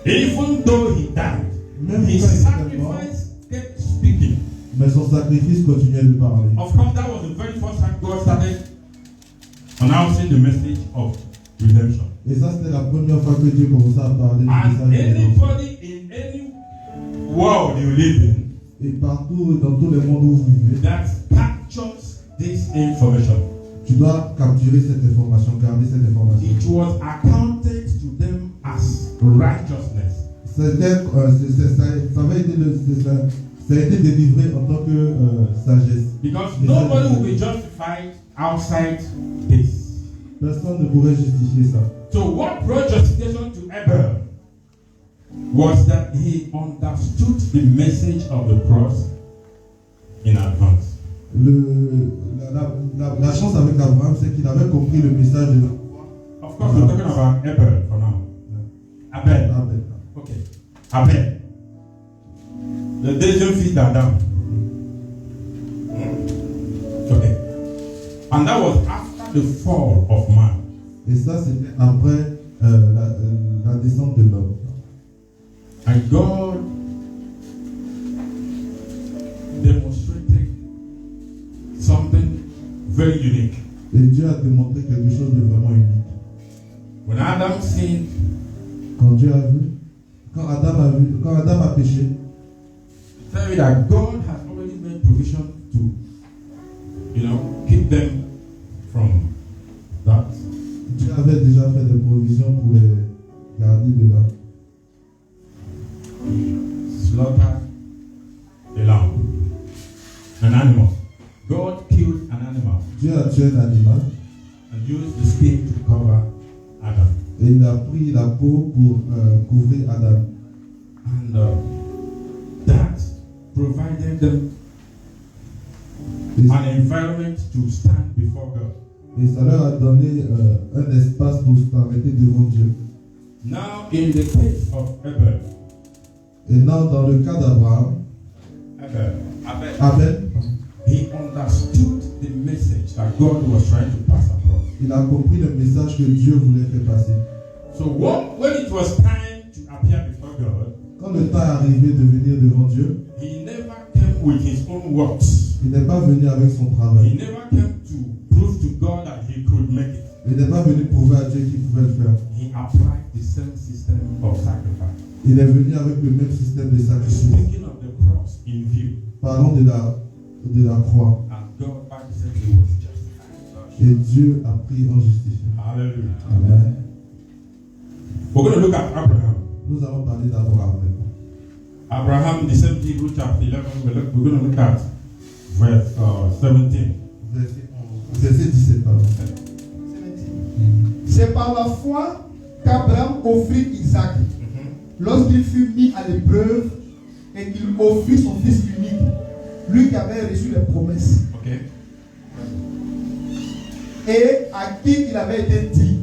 Even though he died, Même his quand il était mort, sacrifice kept speaking. mais son sacrifice continuait de parler. Of course, that was the very first time God started announcing the message of redemption. Et ça, c'était la première fois que Dieu commençait à parler du And message de l'évangile. anybody in any world you live in Et partout, dans tous les mondes où vous vivez, that captures this information, tu dois capturer cette information, garder cette information. it was accounted to them as righteousness. C'était, ça a été délivré en tant que sagesse. Because nobody will be justified outside this. Personne ne pourrait justifier ça. So what brought justification to Abel was that he understood the message of the cross in advance. La chance avec Abraham, c'est qu'il avait compris le message de la croix. Of course, we're talking about Abel for now. Abel. Okay. Abel. Le deuxième fils d'Adam. Okay. And that was after the fall of man. Et ça, c'était après la descente de l'homme. And God demonstrated something very unique. Et Dieu a démontré quelque chose de vraiment unique. When Adam sinned, Quand Adam a péché, tell me that God has already made provision to, keep them from that. Dieu avait déjà fait des provisions pour les garder de là. Slaughter a lamb, an animal. God killed an animal Dieu a tué un animal and used the skin to cover Adam. et il a pris la peau pour couvrir Adam. And that provided them Et, an environment to stand before God. et ça leur a donné un espace pour s'arrêter devant Dieu. Now, in the case of Abel, Et là, dans le cas d'Abraham, Abel, he understood the message that God was trying to pass across. il a compris le message que Dieu voulait faire passer. So when it was time to appear before God, Quand le temps est arrivé de venir devant Dieu, he never came with his own works. il n'est pas venu avec son He travail. never came to prove to God that he could make it. Il n'est pas venu prouver à Dieu qu'il pouvait le faire. He applied the same system of sacrifice. Il est venu avec le même système de sacrifice. Speaking of the cross in view, Parlons de la croix. and God by the same way was justified. Et Dieu a pris en justice. Hallelujah. Amen. We're going to look at Abraham. Nous allons parler d'Abraham maintenant. Abraham, the same Hebrew chapter 11, we're going to look at verse 17. Verset 17, pardon. C'est par la foi qu'Abraham offrit Isaac lorsqu'il fut mis à l'épreuve et qu'il offrit son fils unique, lui qui avait reçu les promesses Okay. et à qui il avait été dit: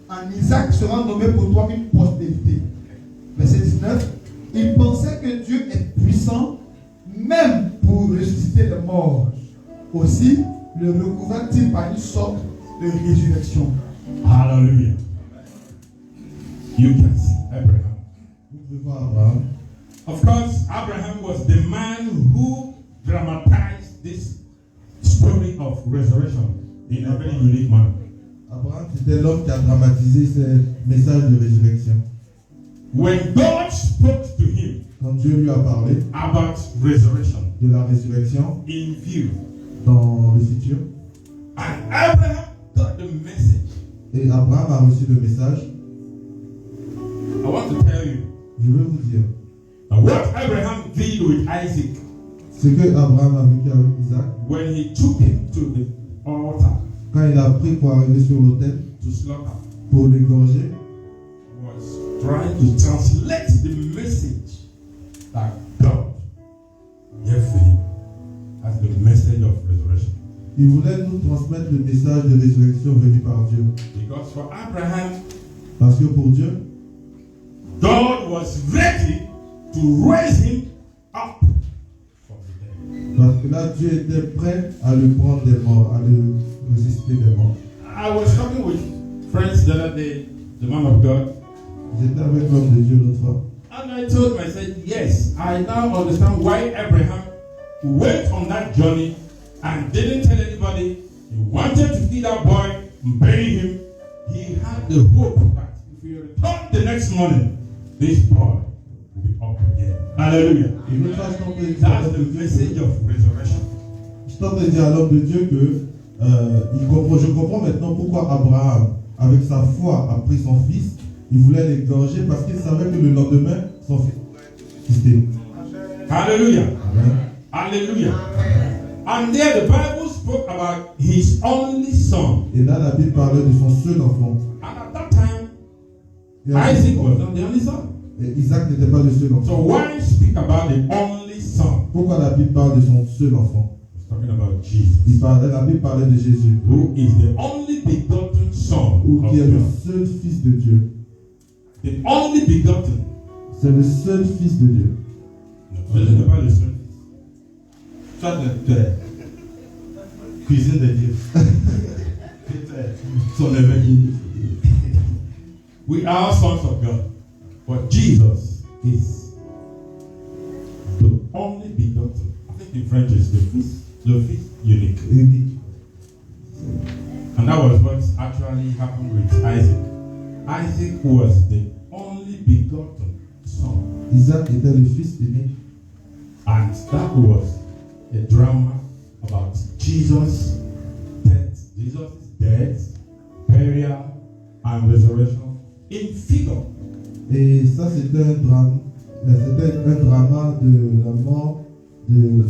en Isaac sera nommé pour toi une postérité. Verset 19. Il pensait que Dieu est puissant même pour ressusciter les morts. Aussi le recouvra-t-il par une sorte de résurrection. Hallelujah. You can see Abraham. Vous pouvez voir Abraham. Of course, Abraham was the man who dramatized this story of resurrection in a very unique manner. Abraham, c'était l'homme qui a dramatisé ce message de résurrection. When God spoke to him Quand Dieu lui a parlé about resurrection de la résurrection in view, dans le futur, and Abraham got the message, et Abraham a reçu le message, I want to tell you je veux vous dire, what Abraham did with Isaac ce que Abraham a vécu avec Isaac, when he took him to the altar quand il a pris pour arriver sur l'autel, to slaughter pour l'égorger, was trying to translate the message that God gave to him as the message of resurrection. il voulait nous transmettre le message de résurrection venu par Dieu. Because for Abraham, Parce que pour Dieu, God was ready to raise him up from the dead. parce que là, Dieu était prêt à le prendre des morts, à le ressusciter des morts. I was talking with friends the other day, the man of God, J'étais avec l'homme de Dieu l'autre fois. and I told him, I said, yes, I now understand why Abraham went on that journey and didn't tell anybody he wanted to feed that boy and bury him. He had the hope that if we return the next morning, this boy will be up again. Hallelujah. Et l'autre fois, je t'entends dire à That's l'homme the de Dieu message que- of resurrection. je t'entends dire à l'homme de Dieu que je comprends maintenant pourquoi Abraham, avec sa foi, a pris son fils. Il voulait l'égorger parce qu'il savait que le lendemain, son fils pourrait exister. Hallelujah. Amen. Hallelujah. And there the Bible spoke about his only son. Et là, la Bible parlait de son seul enfant. And at that time, Et à ce Isaac moment, was not the only son. et Isaac n'était pas le seul So enfant. why speak about the only son? Pourquoi la Bible parle de son seul enfant? It's talking about Jesus, La Bible parlait de Jésus, who is the only begotten son ou of qui est le God. seul fils de Dieu. The only begotten. C'est le seul fils de Dieu. Ce n'est pas le seul fils. Toi, tu es cuisine de Dieu. Tu es son évêque. We are sons of God. But Jesus is the only begotten. I think in French is the fils unique. Unique. And that was what actually happened with Isaac. Isaac was the only begotten son. Isaac était le fils unique. And that was a drama about Jesus' death, Jesus' death, burial, and resurrection in figure. Et ça, c'était un drame. C'était un drama de la mort, de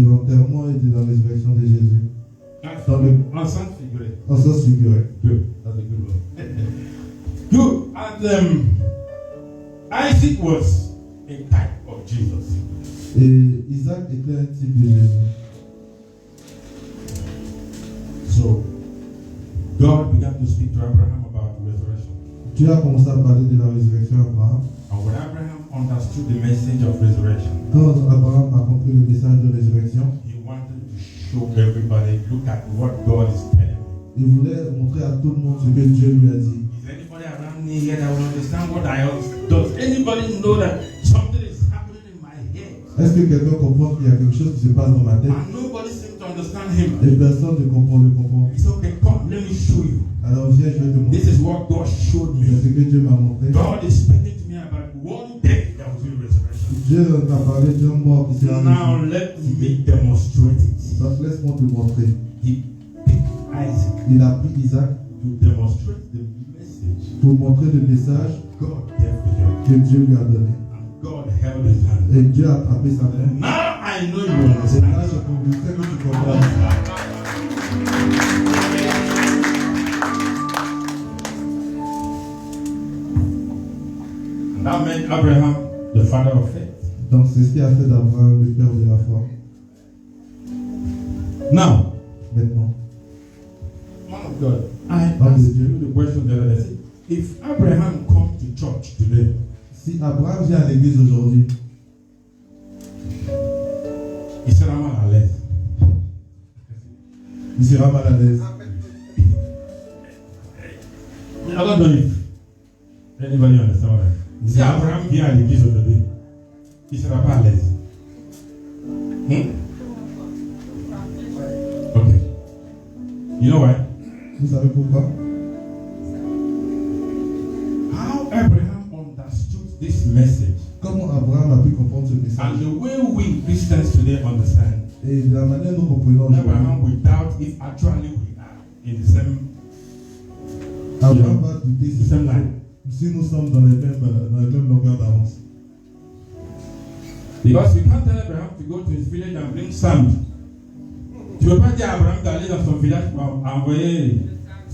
l'enterrement et de la résurrection de Jésus. Dans le En sens figuré. en sens figuré. Good. That's a good one. Good. And Isaac was a type of Jesus. Et Isaac était un type de Jésus. So God began to speak to Abraham about resurrection. Dieu a commencé à parler de la résurrection d'Abraham. And when Abraham understood the message of resurrection, Quand Abraham a compris le message de résurrection, he wanted to show everybody, look at what God is telling me. il voulait montrer à tout le monde ce que Dieu lui a dit. Is anybody around me here that will understand what I understand? Does anybody know that something is happening in my head? Est-ce que quelqu'un comprend qu'il y a quelque chose qui se passe dans ma tête? And nobody seems to understand him. Et personne ne comprend le comprend. He said, okay, come, let me show you. Alors viens, je vais te This montrer. is what God showed C'est me. ce que Dieu m'a montré. God is speaking to me about one day there will be resurrection. Dieu t'a parlé d'un mort qui sera Now ressuscité. let me demonstrate it. Donc laisse-moi te montrer. He picked Isaac Il a pris Isaac to demonstrate the message pour montrer le message God gave to him. que Dieu lui a donné. And God held his hand. Et Dieu a attrapé sa main. Now I know you Et là, understand. je sais que tu comprends. And that made Abraham the father of faith. Donc c'est ce qui a fait d'Abraham le père de la foi. Now, Maintenant, man of God, I Homme de asked Dieu. you the question the other day. If Abraham come to church today, si Abraham vient à l'église aujourd'hui, il sera mal à l'aise. il sera mal à l'aise. I don't know if anybody understand what I mean. Si Abraham vient à l'église aujourd'hui, il ne sera pas à l'aise. Okay. You know why? Vous savez pourquoi? How Abraham understood this message Comment Abraham a pu comprendre ce and message? the way we Christians today understand Et de la manière dont nous comprenons aujourd'hui, Abraham without if actually we are in the same Abraham va douter the same line. si nous sommes dans les mêmes longueurs d'avance. Because you can't tell Abraham to go to his village and bring sand. Tu ne peux pas dire à Abraham d'aller dans son village pour envoyer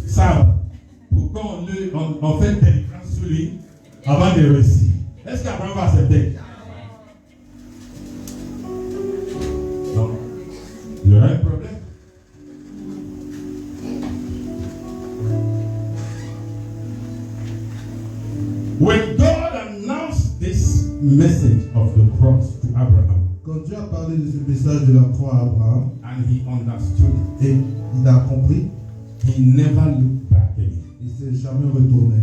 sable pour qu'on fait délivrance sur lui avant de réussir. Est-ce qu'Abraham va accepter? Donc, il y aura un problème. When God announced this message of the cross to Abraham, Quand Dieu a parlé de ce message de la croix à Abraham, and he understood it, et il a compris, he never looked back again. il ne s'est jamais retourné.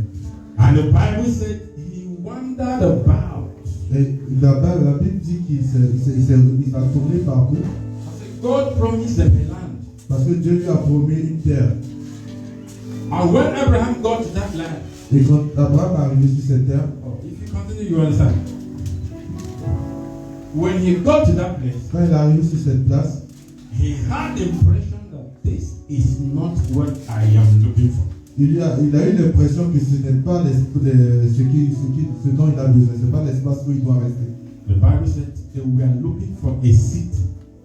And the Bible said he wandered about. Et la Bible dit qu'il s'est tourné partout God promised them a land. parce que Dieu lui a promis une terre. And when Abraham got to that land, Et quand Abraham est arrivé sur cette terre, if you continue, you understand. When he got to that place, quand il est arrivé sur cette place, he had the impression that this is not what I am looking for. il a eu l'impression que ce n'est pas ce dont il a besoin, ce n'est pas l'espace où il doit rester. The Bible said they were looking for a city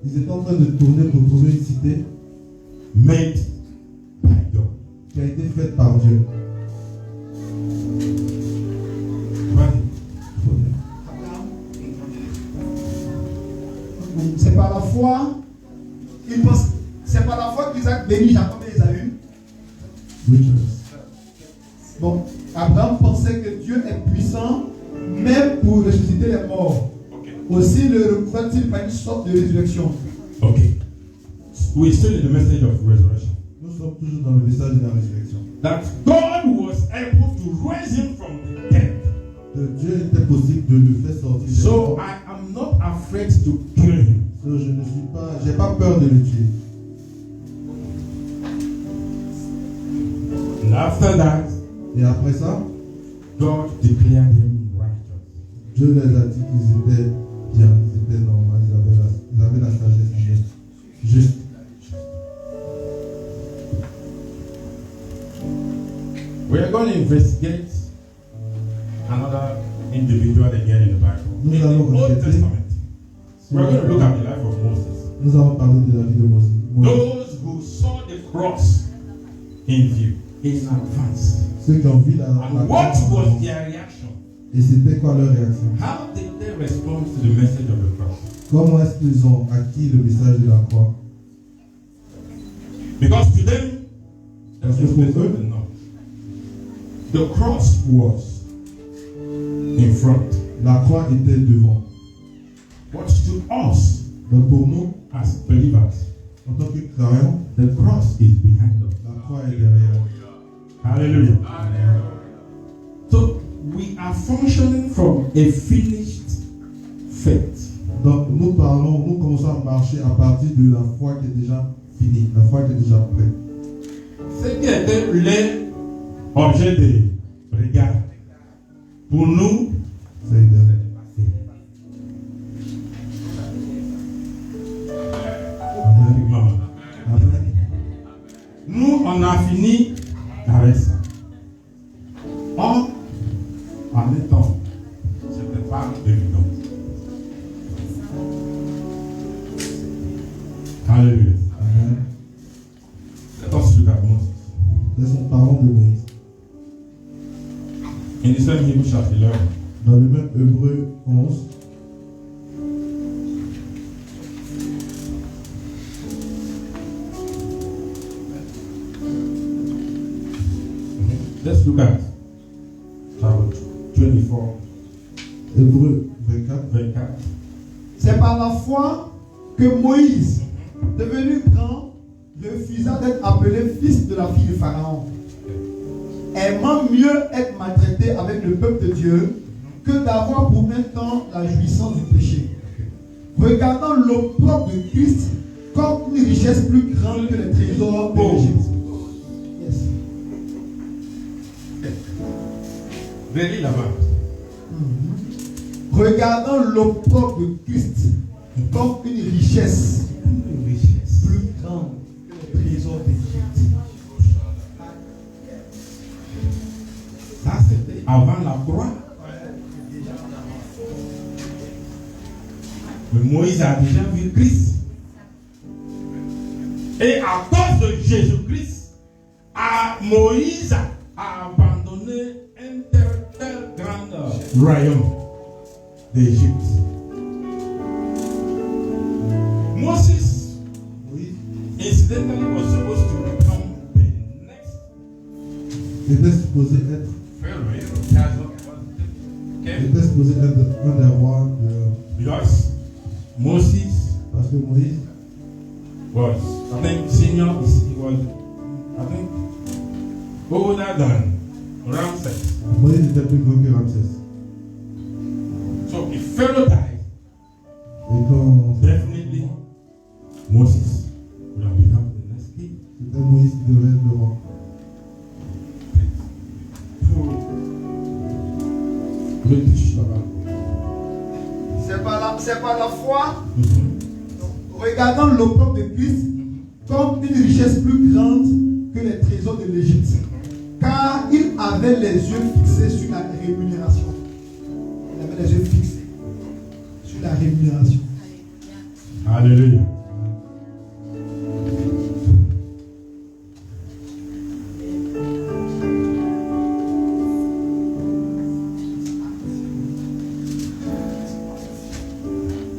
Ils étaient en train de tourner pour trouver une cité made by God. qui a été faite par Dieu. C'est par la foi. C'est par la foi qu'Isaac bénit Jacob et Ésaü. Bon, Abraham pensait que Dieu est puissant même pour ressusciter les morts. Okay. Aussi le recouvre-t-il par une sorte de résurrection. Okay. We're still in the message of resurrection. Nous sommes toujours dans le message de la résurrection. That God was able to raise him from the dead. Que Dieu était possible de le faire sortir. So I am not afraid to kill him. So, j'ai pas peur de le tuer. And after that, Et après ça, God declared him righteous. Dieu les a dit qu'ils étaient bien, ils étaient normaux, ils avaient la sagesse en eux. Juste. We are going to investigate another individual again in the Bible. Nous In the allons Old enquêter. Testament, we are going to look at the life of Moses. Nous allons parler de la vie de Moïse. Those who saw the cross in view, in advance. Ceux qui ont vu la And what was their reaction? Et c'était quoi leur réaction? How did they respond to the message of the cross? Comment est-ce qu'ils ont acquis le message de la croix? Because to them, Parce que pour eux, the cross was in front. la croix était devant. But to us, Mais pour nous, as believers, en tant que croyants, the cross is behind us. la croix est derrière. Hallelujah. So we are functioning from a finished faith. Donc nous commençons à marcher à partir de la foi qui est déjà finie, la foi qui est déjà prête. Ce qui était l'objet de regard, pour nous, C'est une Amen. Amen. Nous, on a fini avec ça. Or, en même temps, ce n'était pas évident. Alléluia. Amen. Let us look at Moses. Laissons parler de Moïse. In the same Hebrew chapter 11, Dans le même Hébreu 11, let's look at chapter 24, Hébreu 24. 24. C'est par la foi que Moïse, devenu grand, refusa d'être appelé fils de la fille de Pharaon, aimant mieux être maltraité avec le peuple de Dieu que d'avoir pour un temps la jouissance du péché, regardant l'opprobre de Christ comme une richesse plus grande que les trésors de l'Égypte. Yes. Relis là-bas. Regardant l'opprobre de Christ comme une richesse Une richesse. plus grande que les trésors d'Égypte. Ça, c'était avant la croix. Mais Moïse a déjà vu Christ. Et à cause de Jésus-Christ, Moïse a abandonné un tel grand royaume d'Égypte. Moses, incidentally, was supposed to become the next Il était supposé être, Pharaoh. il était supposé être un des rois de. Because Moses Parce que Moïse, was, I think, senior, he was, I think, older than Ramses. Moïse était plus grand que Ramsès. So if Pharaoh died, Et quand definitely Moses would have become the next king. c'était Moïse qui devait être le roi. Pour c'est par la foi, regardant l'opprobre de Christ comme une richesse plus grande que les trésors de l'Égypte. Car il avait les yeux fixés sur la rémunération. Il avait les yeux fixés sur la rémunération. Alléluia.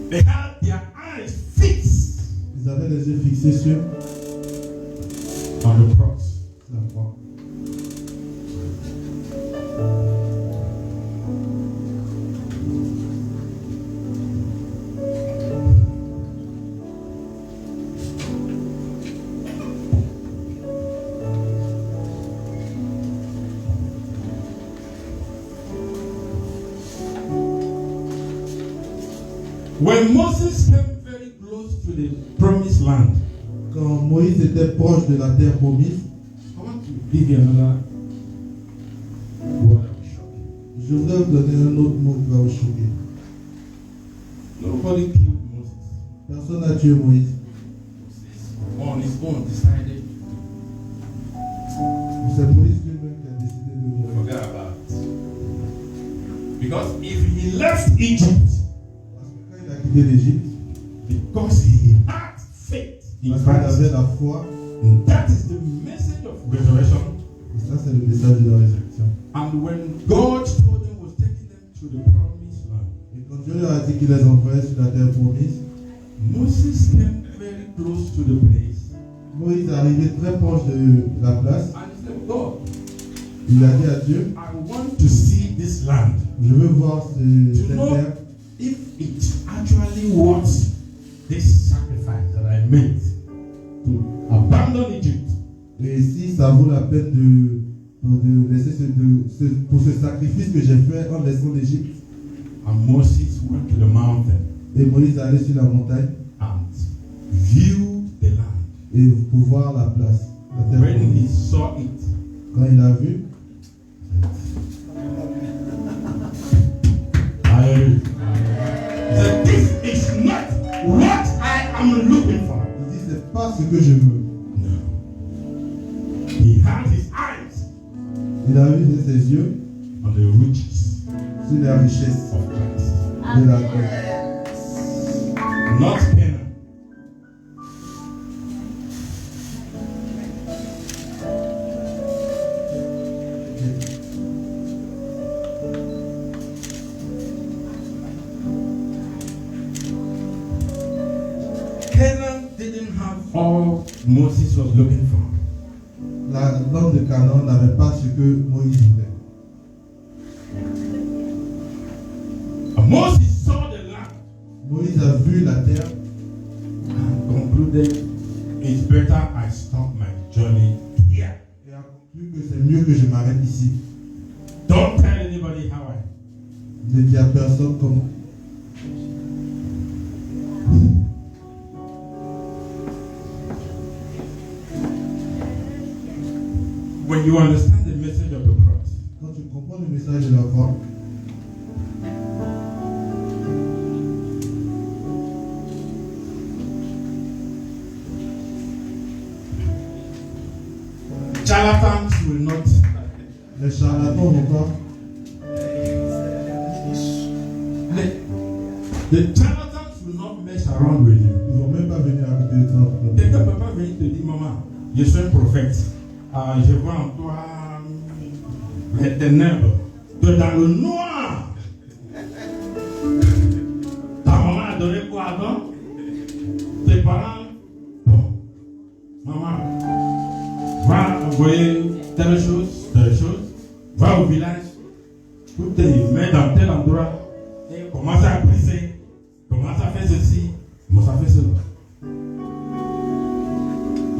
They had their eyes fixed. Ils avaient les yeux fixés sur On the cross. la croix. When Moses came very close to the promised land, Quand Moïse était proche de la terre promise, I want to give you another word that will shock you. je voudrais vous donner un autre mot qui va vous choquer. Nobody killed Moses. Personne n'a tué Moïse. On his own decided C'est Moïse lui-même qui a décidé de to mourir. forget about it. Because if he left Egypt, Parce que quand il a quitté l'Égypte, because he had faith in parce qu'il avait Christ, la foi, and that is the message of resurrection. et ça c'est le message de la résurrection. And when God told them was taking them to the promised land, Et quand Dieu leur a dit qu'il les envoyait sur la terre promise, Moses came very close to the place Moïse est arrivé très proche de la place. and he said, God, Il a dit à Dieu, I want to see this land. je veux voir cette To know terre. if it actually was this sacrifice that I made to abandon Egypt. Et si ça vaut la peine de laisser pour ce sacrifice que j'ai fait en laissant l'Égypte. And Moses went to the mountain Et Moïse est allé sur la montagne and viewed the land. et pour voir la place. La terre When he promise. saw it, Quand il a vu, hallelujah. He said, this is not what I am looking for. il dit c'est pas ce que je veux. No. He had his eyes Il a vu ses yeux on the riches sur la richesse of Christ, de la terre. not Canaan. Canaan didn't have all Moses was looking for. L'homme de Canaan n'avait pas ce que Moïse voulait. And Moses saw the land Moïse a vu la terre and concluded, it's better I stop my journey here. et a conclu que c'est mieux que je m'arrête ici. Don't tell anybody how I. Ne dis à personne comment. When you understand the message of the cross, Quand tu comprends le message de la croix, charlatans will not. les charlatans vont pas. The charlatans will not mess around with you. Ils vont même pas venir avec des temps. Quelqu'un ne peut pas venir te dire, maman, je suis un prophète. Je vois en toi les ténèbres. Tu es dans le noir. Ta maman a donné quoi avant? Tes parents, bon, maman, va envoyer telle chose, va au village, tout te met dans tel endroit, et commence à briser, commence à faire ceci, commence à faire cela.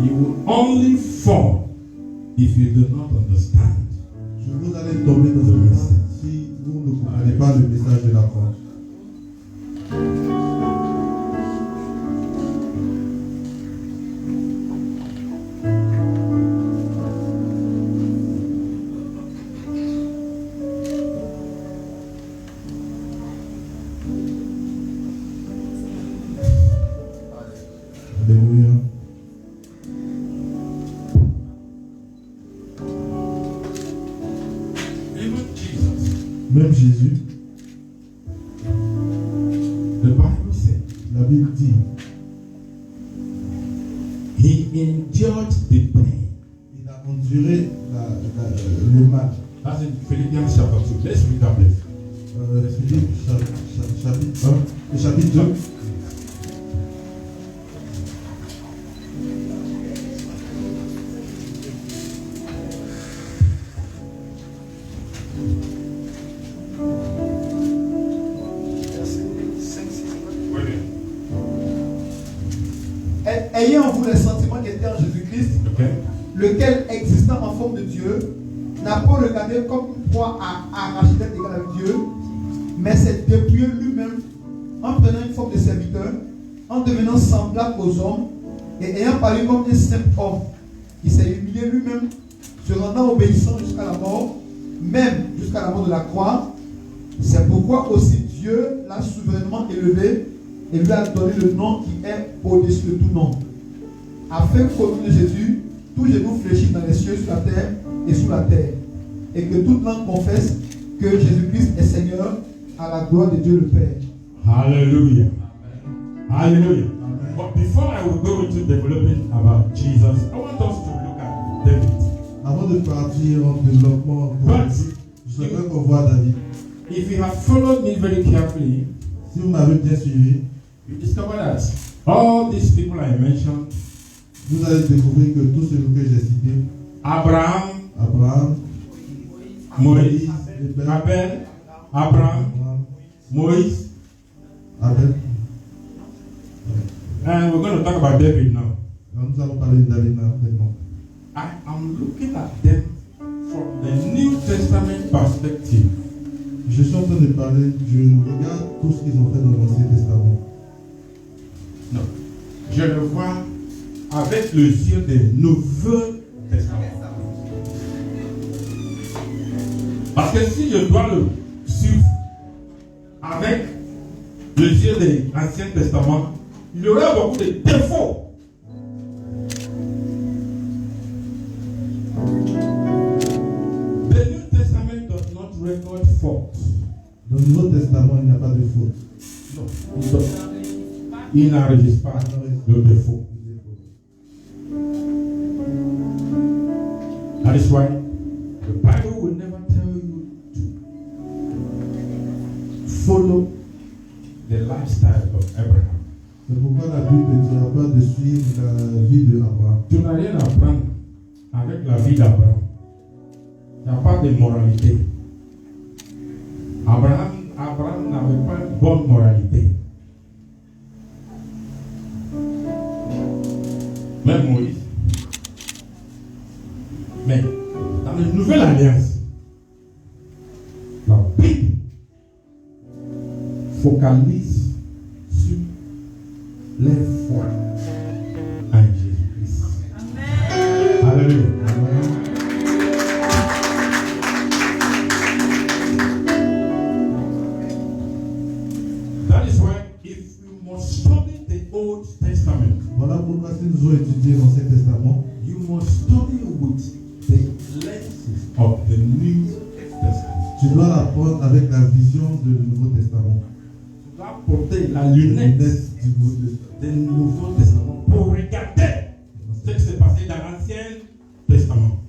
You will only fall if you do not understand. Vous allez tomber dans ce message si vous ne comprenez pas le message de la croix. Même Jésus, the Bible said, la Bible dit, he endured the pain. il a enduré le mal. That's in Philippians chapter 2. Let's read that place. Philippe, chapitre 1, le chapitre 2. Ayez en vous les sentiments qui étaient en Jésus-Christ, lequel, existant en forme de Dieu, n'a pas regardé comme une proie à arracher d'être égal avec Dieu, mais s'est dépouillé lui-même en prenant une forme de serviteur, en devenant semblable aux hommes, et ayant paru comme un simple homme. Il s'est humilié lui-même, se rendant obéissant jusqu'à la mort, même jusqu'à la mort de la croix. C'est pourquoi aussi Dieu l'a souverainement élevé et lui a donné le nom qui est au-dessus de tout nom, afin qu'au nom de Jésus, tout genou fléchisse dans les cieux, sur la terre et sous la terre, et que toute langue confesse que Jésus-Christ est Seigneur, à la gloire de Dieu le Père. Hallelujah. Hallelujah. But before I will go into developing about Jesus, I want us to look at David. Avant de partir en développement, je souhaiterais qu'on voit David. If you have followed me very carefully, si vous m'avez bien suivi, you discover that all these people I mentioned, vous allez découvrir que tous ceux que j'ai cités, Abraham, Moïse, Abel, Abraham, Moïse, Abel. And we're going to talk about David now. Nous allons parler de David maintenant. I am looking at them from the New Testament perspective. Je suis en train de parler, je regarde tout ce qu'ils ont fait dans l'Ancien Testament. Non, je le vois avec les yeux des Nouveaux Testaments. Parce que si je dois le suivre avec les yeux de l'Ancien Testament, il y aurait beaucoup de défauts. The New Testament does not record fault. Dans le Nouveau Testament, il n'y a pas de faute. Non, il n'enregistre pas le défaut. That is why the Bible will never tell you to follow the lifestyle of Abraham. C'est pourquoi la Bible ne dira pas de suivre la vie d'Abraham. Tu n'as rien à prendre avec la vie d'Abraham. Il n'y a pas de moralité. Abraham n'avait pas une bonne moralité. Même Moïse. Mais dans la nouvelle alliance, la Bible focalise sur les foi en Jésus-Christ. Alléluia. That is why if you must study the Old Testament, voilà pourquoi si nous avons étudié l'Ancien Testament, you must study with the lenses of the New Testament. tu dois l'apprendre avec la vision du Nouveau Testament. Tu dois porter la lunette du Nouveau Testament pour regarder ce qui s'est passé dans l'Ancien Testament.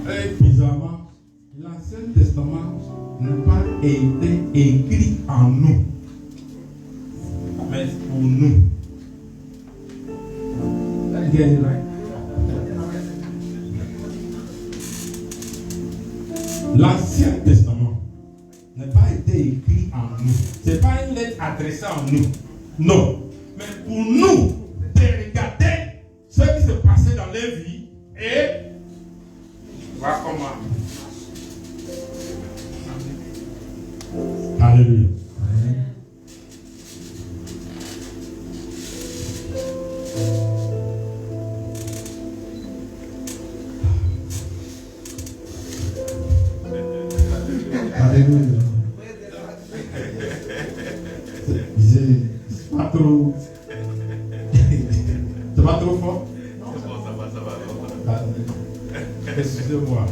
Et bizarrement, l'Ancien Testament n'a pas été écrit en nous, mais pour nous. Let's get it right. L'Ancien Testament n'a pas été écrit en nous. Ce n'est pas une lettre adressée à nous. Non. Mais pour nous, de regarder ce qui s'est passé dans leur vie et voir comment. Alléluia. Alléluia. C'est pas trop. C'est pas trop fort? Non, ça va. Excusez-moi.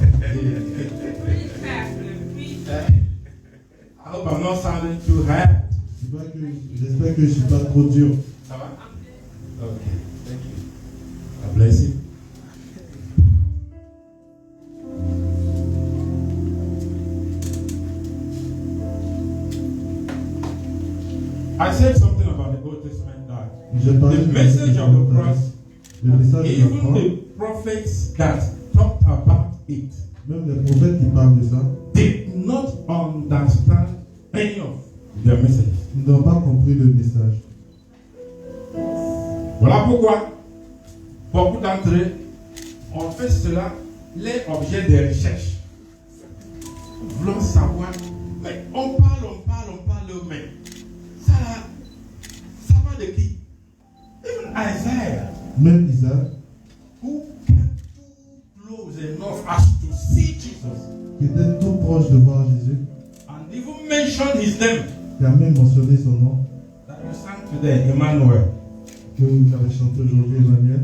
I'm not sounding too hard. J'espère que je ne suis pas trop dur. Ça va? Okay, thank you. God bless you. I said something about the Old Testament that the message of the cross, even the prophets that talked about it, même les prophètes qui parlent de ça, did not understand any of their messages. Ils n'ont pas compris le message. Voilà pourquoi beaucoup d'entre eux ont fait cela les objets de recherche. Voulant savoir, mais on parle, mais ça va de qui? Even Isaiah, même Isaac, who came too close enough as to see Jesus, qui était tout proche de voir Jésus, and even mentioned his name, qui a même mentionné son nom, that you sang today, Emmanuel. que vous avez chanté aujourd'hui, Emmanuel.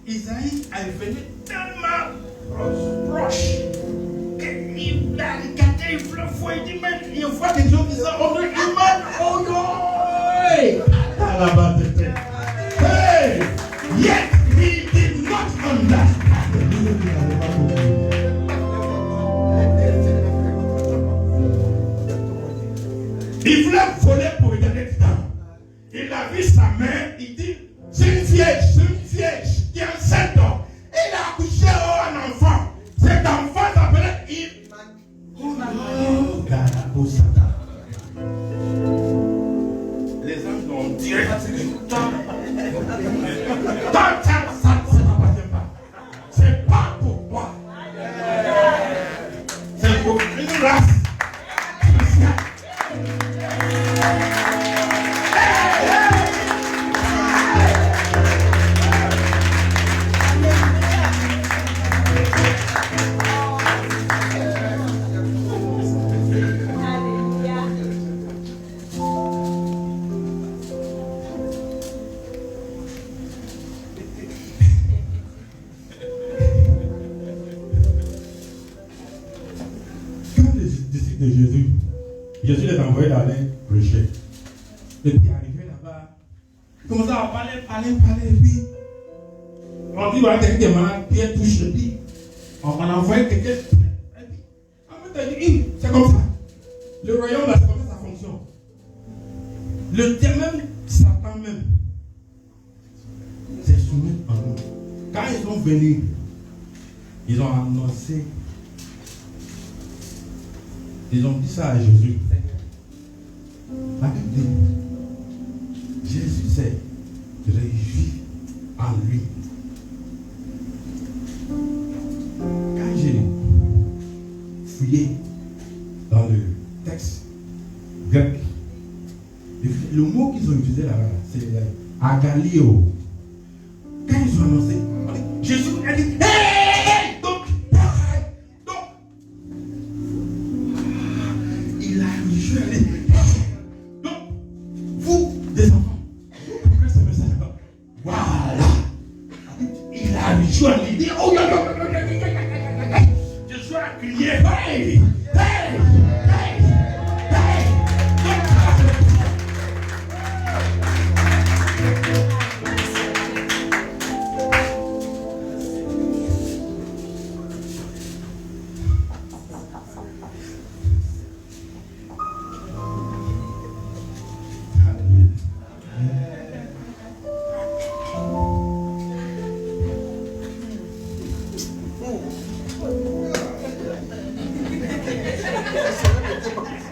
Isaïe est venu tellement proche qu'il a regardé, il faut dire, mais il voit des gens qui sont en train de hey! Yet he did not understand. Il voulait voler pour regarder dedans. Il a vu sa mère, il dit, c'est une vierge qui est enceinte. Il a accouché un enfant. Cet enfant s'appelait les gens ont dit, c'est pas pour moi. C'est pour une race spéciale. De Jésus les a envoyés d'aller prêcher. Et puis arrivé là-bas, il commence à parler, et puis on dit voilà, quelqu'un qui est malade, Pierre touche, et puis on a envoyé quelqu'un, et puis on m'a dit, c'est comme ça. Le royaume là, c'est comme ça fonctionne. Le diable même, Satan même, c'est soumis en nous. Quand ils sont venus, ils ont annoncé. Ils ont dit ça à Jésus. La Bible dit, Jésus s'est réjoui en lui. Quand j'ai fouillé dans le texte grec, le mot qu'ils ont utilisé là-bas, c'est agalio. Quand ils ont annoncé, Jésus a dit, hey! Donc, donc, vous, des enfants, vous comprenez ce message-là. Voilà. Il a rejoint l'idée. Oh, Jésus a crié. Hey! Hey! Hey! Hey!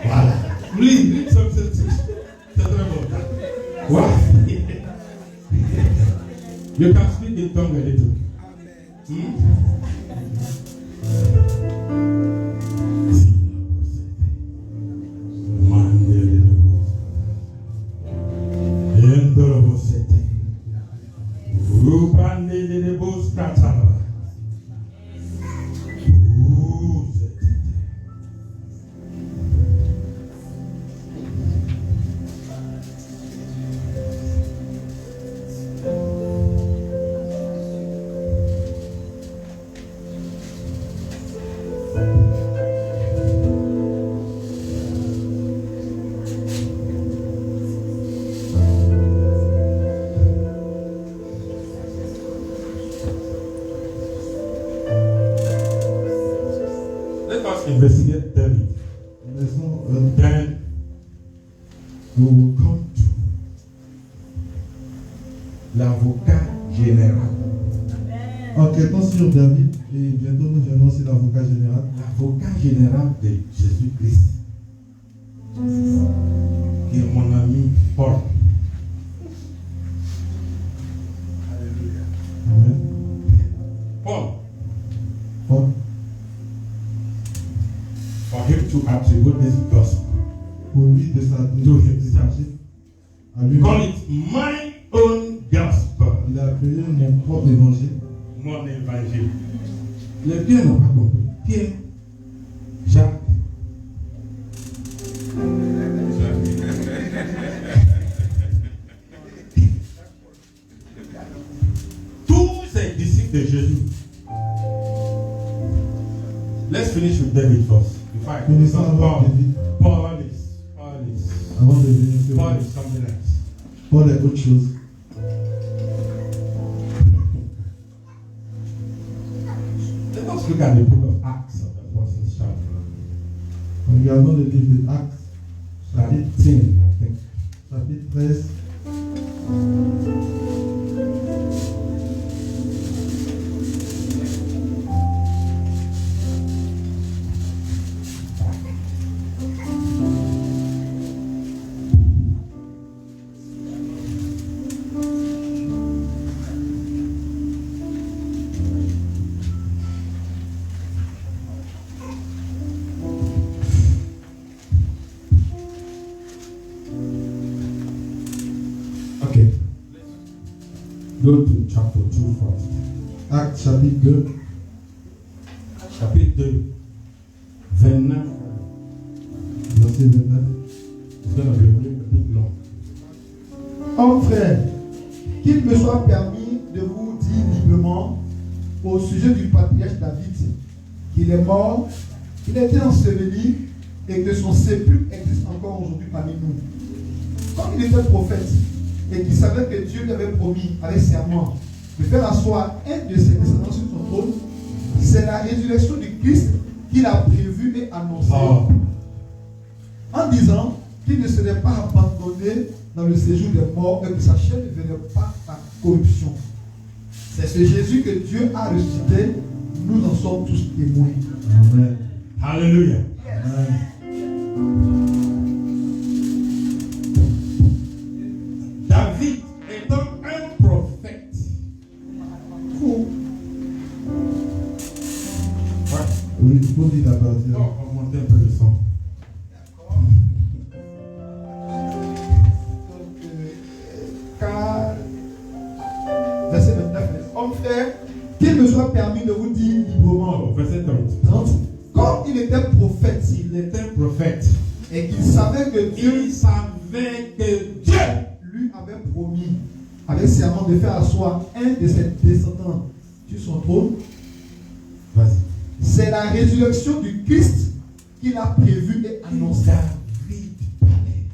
Voilà. Oui, c'est très bon. Voilà. You can speak in tongue a little. investigate David. Then we will come to l'avocat général. Enquêtons sur David et bientôt nous verrons sur l'avocat général. L'avocat général de Jésus-Christ, qui est mon ami Paul. Amen. Paul, Paul, for him to attribute this gospel, pour lui de s'adresser à lui, call it my own gospel, il a appelé mon propre évangile. mon évangile. Les Pierre n'ont pas compris. Pierre, Jacques, tous ces disciples de Jésus. Let's finish with David first. Before I Finissons avec Paul. David Paul avant de venir sur is something else. Paul est autre chose. Let us look at the book of Acts of the Apostles chapter. Regardons le livre d'Actes, Chapitre 10, I think. chapitre 13. Okay. Go to chapter 2 first. Actes chapitre 2, Chapitre 2, 29. verset 29. It's going to be a bit long. Hommes frères, qu'il me soit permis de vous dire librement au sujet du patriarche David, qu'il est mort, qu'il a été enseveli et que son sépulcre existe encore aujourd'hui parmi nous. Comme il était prophète et qu'il savait que Dieu lui avait promis avec serment de faire asseoir un de ses descendants sur son trône, c'est la résurrection du Christ qu'il a prévue et annoncée. Oh. En disant qu'il ne serait pas abandonné dans le séjour des morts et que sa chair ne verrait pas la corruption. C'est ce Jésus que Dieu a ressuscité. Nous en sommes tous témoins. Amen. Hallelujah. Amen. David étant un prophète. Faux. Ouais. Oui, il faut dire la partie. Oh, on va monter un peu le son. Car, verset 29, homme frère, qu'il me soit permis de vous dire librement. Oh, verset 30. 30. Comme il était prophète Il était un prophète. et qu'il savait que Dieu Il savait que Dieu lui avait promis, avec serment, de faire asseoir un de ses descendants sur son trône, Vas-y. c'est la résurrection du Christ qu'il a prévue et annoncée. David parlait.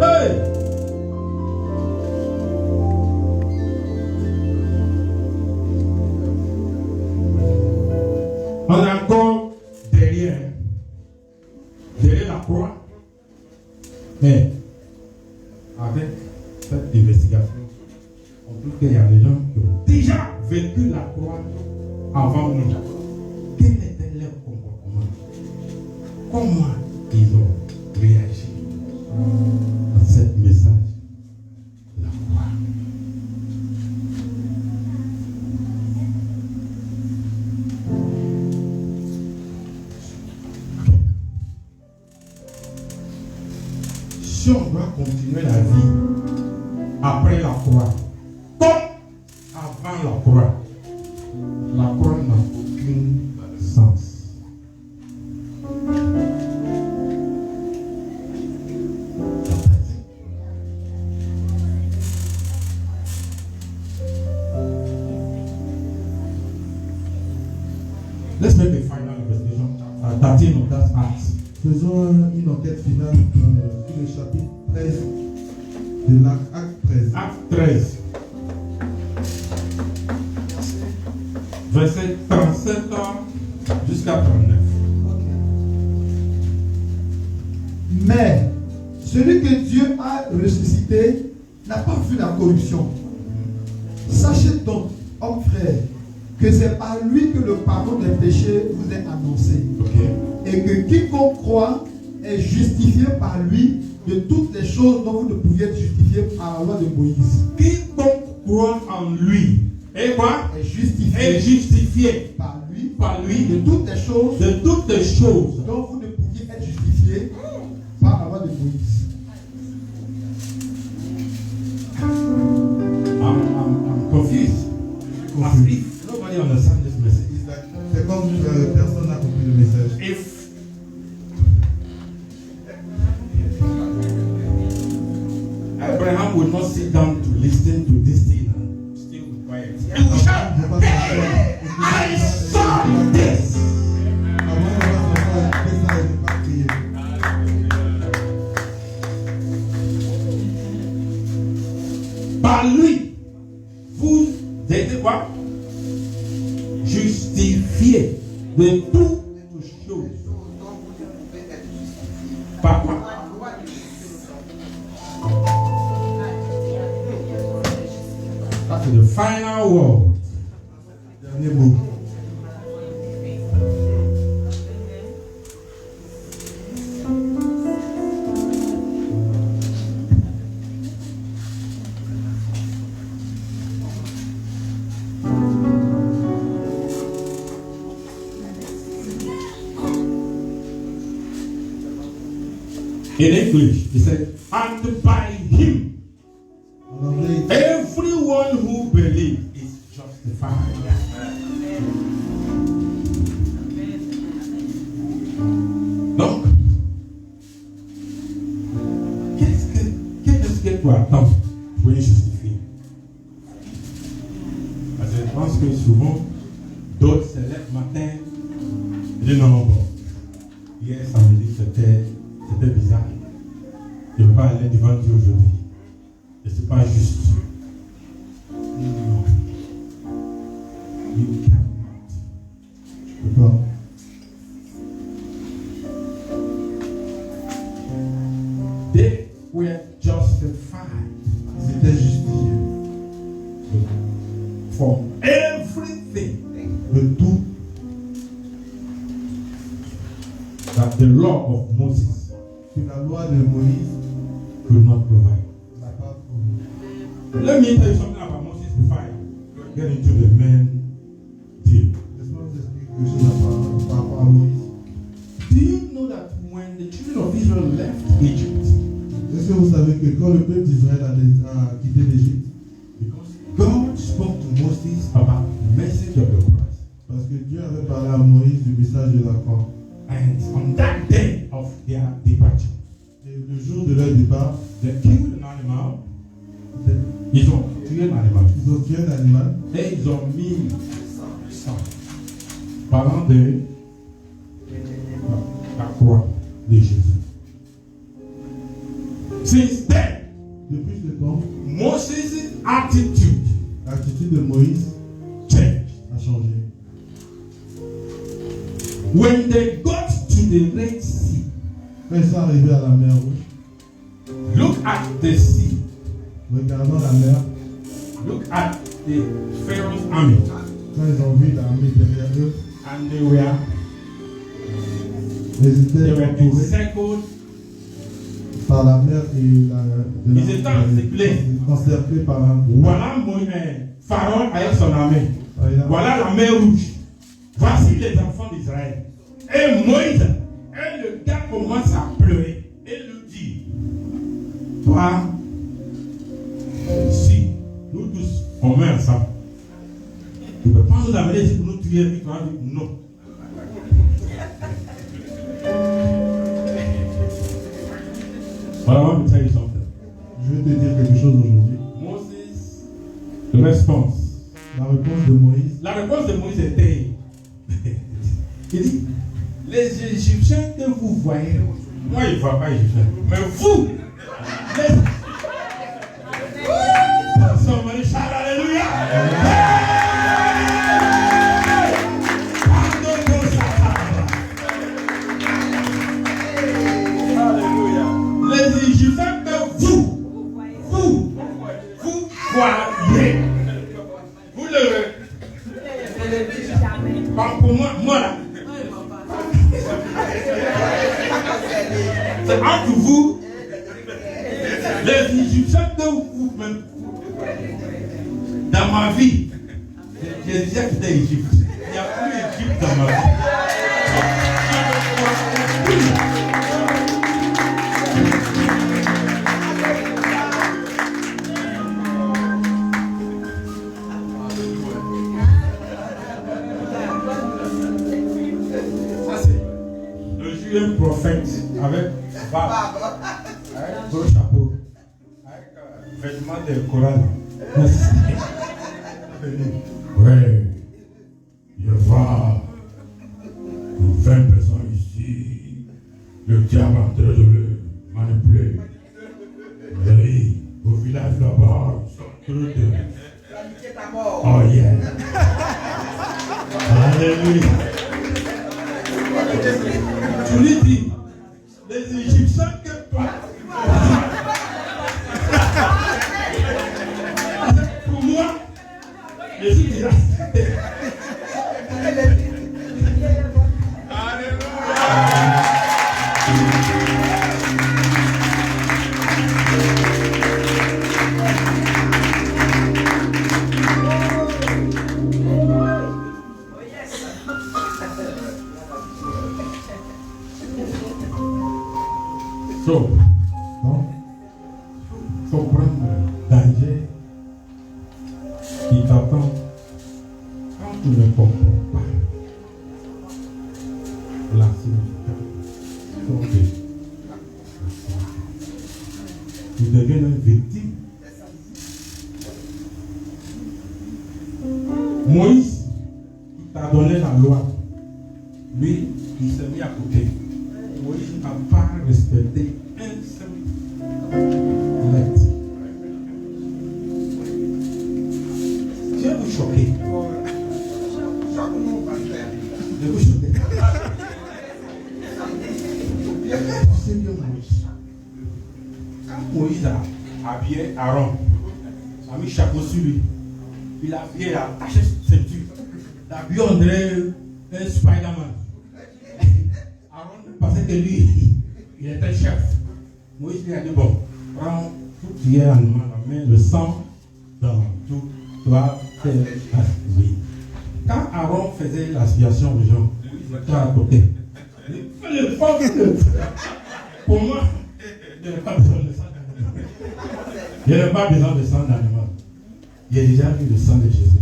Hey! On est encore derrière la croix. Mais avec cette investigation, on trouve qu'il y a des gens qui ont déjà vécu la croix avant nous. Quel était leur comportement? Comment ils ont réagi à ce message de la croix? Si on doit continuer la vie après la croix, comme avant la croix n'a aucun sens. Let's make a final investigation. 13 of that Acts. Faisons une enquête finale sur le chapitre 13 de l'acte 13. Acte 13. Verset 37 jusqu'à 39. Mais celui que Dieu a ressuscité n'a pas vu la corruption. Sachez donc, hommes frères, que c'est par lui que le pardon des péchés vous est annoncé. Et que quiconque croit est justifié par lui de toutes les choses dont vous ne pouviez être justifié par la loi de Moïse. Quiconque croit en lui est quoi? Est justifié par lui de toutes les choses dont vous ne pouviez être justifié par la loi de Moïse. I'm confused. As if nobody understands this message. C'est comme personne n'a compris le message. If Abraham would not sit down to listen to this thing and stay quiet, he would shout, "Hey, I saw this!" Par lui, vous êtes quoi? Justifié de toutes choses. Par quoi? That's the final word. Dernier mot. In English, he said, and by him, En anglais, everyone who believes is justified. Donc, qu'est-ce que tu attends pour être justifié? Parce que je pense que souvent, d'autres se lèvent le matin et disent non, bon, hier samedi c'était bizarre. Je ne peux pas aller devant Dieu aujourd'hui. Et ce n'est pas juste. Non. You cannot. je peux pas. They were justified Ils étaient justifiés from everything de tout that the law of Moses que la loi de Moïse could not provide. n'a pas fourni. Let me tell you something about Moses before I get into the main deal. Laisse-moi vous expliquer quelque chose par rapport à Moïse. Do you know that when the children of Israel left Egypt, Est-ce que vous savez que quand le peuple d'Israël a quitté l'Égypte, because God spoke to Moses about the message of the Christ, parce que Dieu avait parlé à Moïse du message de la croix. and on that day of their departure, Et le jour de leur départ, they killed an animal. Ils ont tué un animal. ils ont tué un animal Et ils ont mis sang parlant de la croix de Jésus. Since then, Depuis ce temps, Moses' attitude l'attitude de Moïse changed. a changé. When they got to the Red Sea, Quand ils sont arrivés à la mer Rouge, look at the sea, regardant la mer, look at the Pharaoh's army, quand ils ont vu l'armée derrière eux, and they were ils étaient entourés encircled. par la mer et Ils étaient encerclés par la Voilà Pharaon avec son armée. Voilà la mer rouge. Voici les enfants d'Israël. Et Moïse, et le gars commence à pleurer et lui dit, toi, si nous tous on met ensemble, tu ne peux pas nous amener ici pour nous tuer, puis toi, non. But I want to tell you something. Je vais te dire quelque chose aujourd'hui. Moses' response. La réponse de Moïse, La réponse de Moïse était, il dit, les Égyptiens que vous voyez, moi je ne vois pas Égyptiens, mais vous, les... Somebody shout hallelujah! Hallelujah! C'est entre vous, les Égyptiens de vous même. Dans ma vie, je disais que c'était Égypte. Il n'y a plus Égypte dans ma vie. Ça c'est le juif prophète avec barbe, avec gros chapeau, avec vêtements de chorale. Ouais, je vois 20 personnes ici. Le diable est en train de le manipuler. Oui, au village là-bas, ils sont tous de. Oh yeah. Alléluia. Tu lui dis, les Égyptiens que toi. Pour moi, je suis déjà. So, non, faut prendre le danger qui t'attend quand tu ne comprends pas la signification de tu deviens une victime. Moïse, qui t'a donné la loi, lui, il s'est mis à côté. Moïse n'a pas respecté un seul lettre. Je vais vous choquer. Je vais vous choquer. Seigneur Moïse. Quand Moïse a habillé Aaron, a mis chapeau sur lui, il a attaché sa ceinture. Il a habillé André, un Spider-Man. Aaron pensait que lui, il était chef. Moïse lui a dit, bon, prends tout qui est animal, mets le sang dans tout, toi, oui. Quand Aaron faisait l'aspiration aux gens, Moïse était à côté. Il fait le fort. Pour moi, je n'ai pas besoin de sang d'animal. Je n'ai pas besoin de sang d'animal. J'ai déjà vu le sang de Jésus.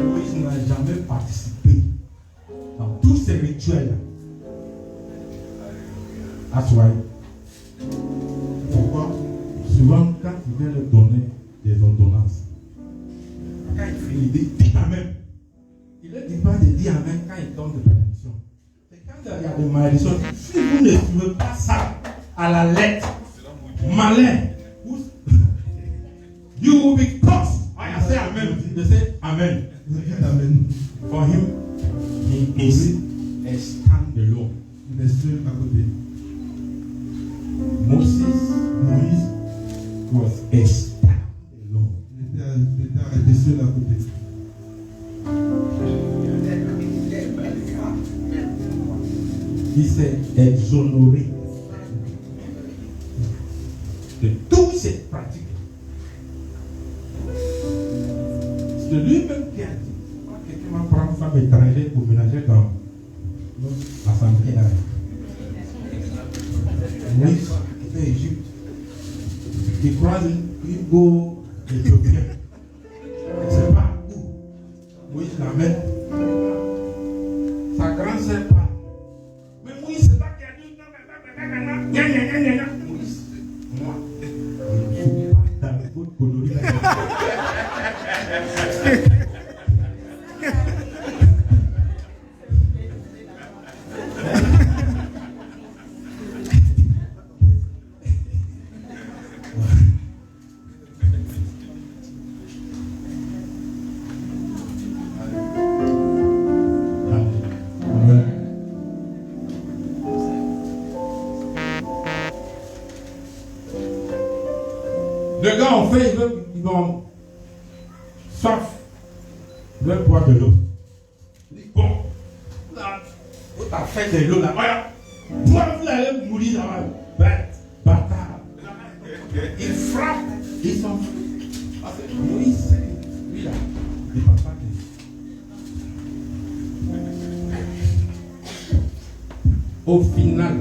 Moïse n'a jamais participé dans tous ces rituels. That's why. Pourquoi? Souvent, quand il vient leur donner des ordonnances, quand il finit, il dit Amen. Il ne dit pas de dire Amen quand il donne des bénédictions. C'est quand il y a des malédictions. Si vous ne trouvez pas ça à la lettre, malin, you will be cursed. I say Amen. They say Amen. Amen. For him, he is a stand-alone. Il est seul à côté. Moïse was a stand-alone. Il était arrêté seul à côté. Il s'est exonéré de toutes ces pratiques. C'est lui-même qui a dit, quelqu'un va prendre une femme étrangère pour ménager dans l'assemblée. Moïse était Égypte. Il croise une go éthiopienne. Il ne sait pas où. Moïse l'amène. Sa grande sœur parle. Mais Moïse, c'est pas qui a dit Moïse, moi, je ne suis pas dans votre colonie. Les gars ont fait, ils ont soif, ils veulent boire de l'eau. t'as fait de l'eau là. Voilà. Toi, vous allez mourir là-bas. Bête, bâtard. Il frappe. Ils sont. Parce que Moïse, lui là, il ne parle pas de. Au final,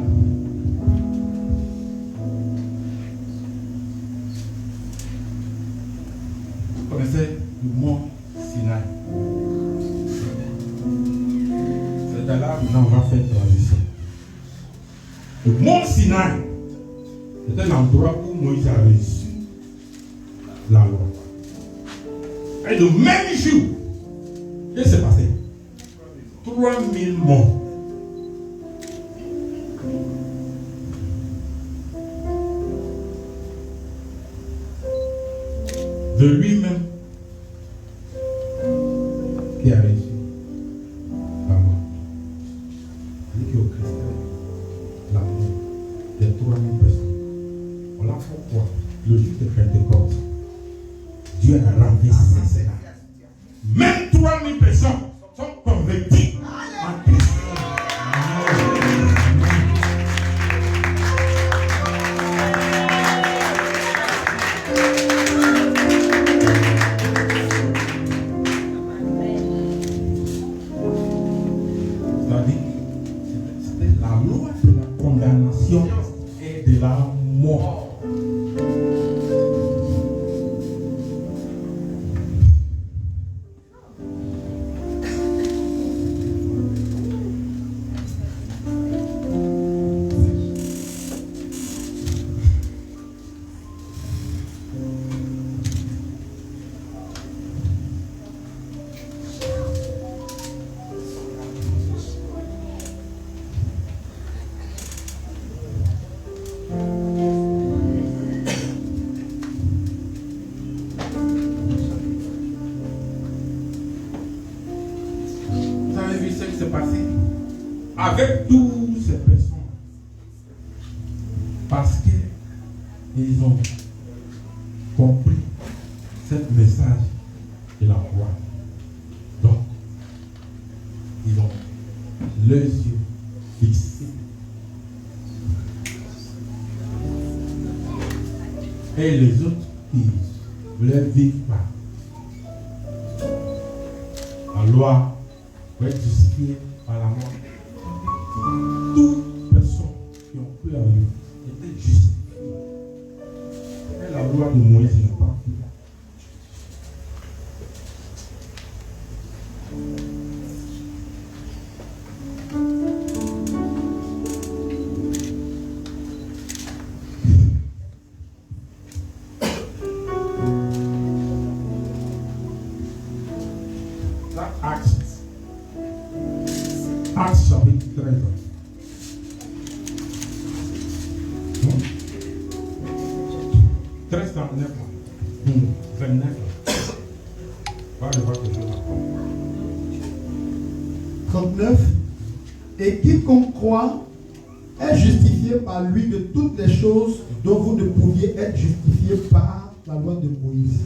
vous connaissez le mont Sinaï. C'est de là maintenant on va faire transition. Le mont Sinaï, c'est un endroit où Moïse a reçu la loi. Et le même jour, qu'est-ce qui s'est passé? 3000 morts. De lui-même qui a reçu la mort. Il dit qu'au Christ, la mort de 3000 personnes. On l'a fait quoi? Le jour de Pentecôte, Dieu a renversé cela. Même 3000 personnes sont converties en Christ. C'était la loi de la condamnation et de la mort. Vous avez vu ce qui s'est passé avec toutes ces personnes parce qu'ils ont compris ce message de la croix. Donc, ils ont leurs yeux fixés. Et les autres qui ne les vivent pas. La loi va être justifiée par la mort. Toutes personnes qui ont cru en lui étaient justifiées. Et la loi de Moïse n'est pas plus là. Actes chapitre 13. 13, 39. 29. Va le voir que je l'apprends. 39. Et quiconque croit est justifié par lui de toutes les choses dont vous ne pouviez être justifié par la loi de Moïse.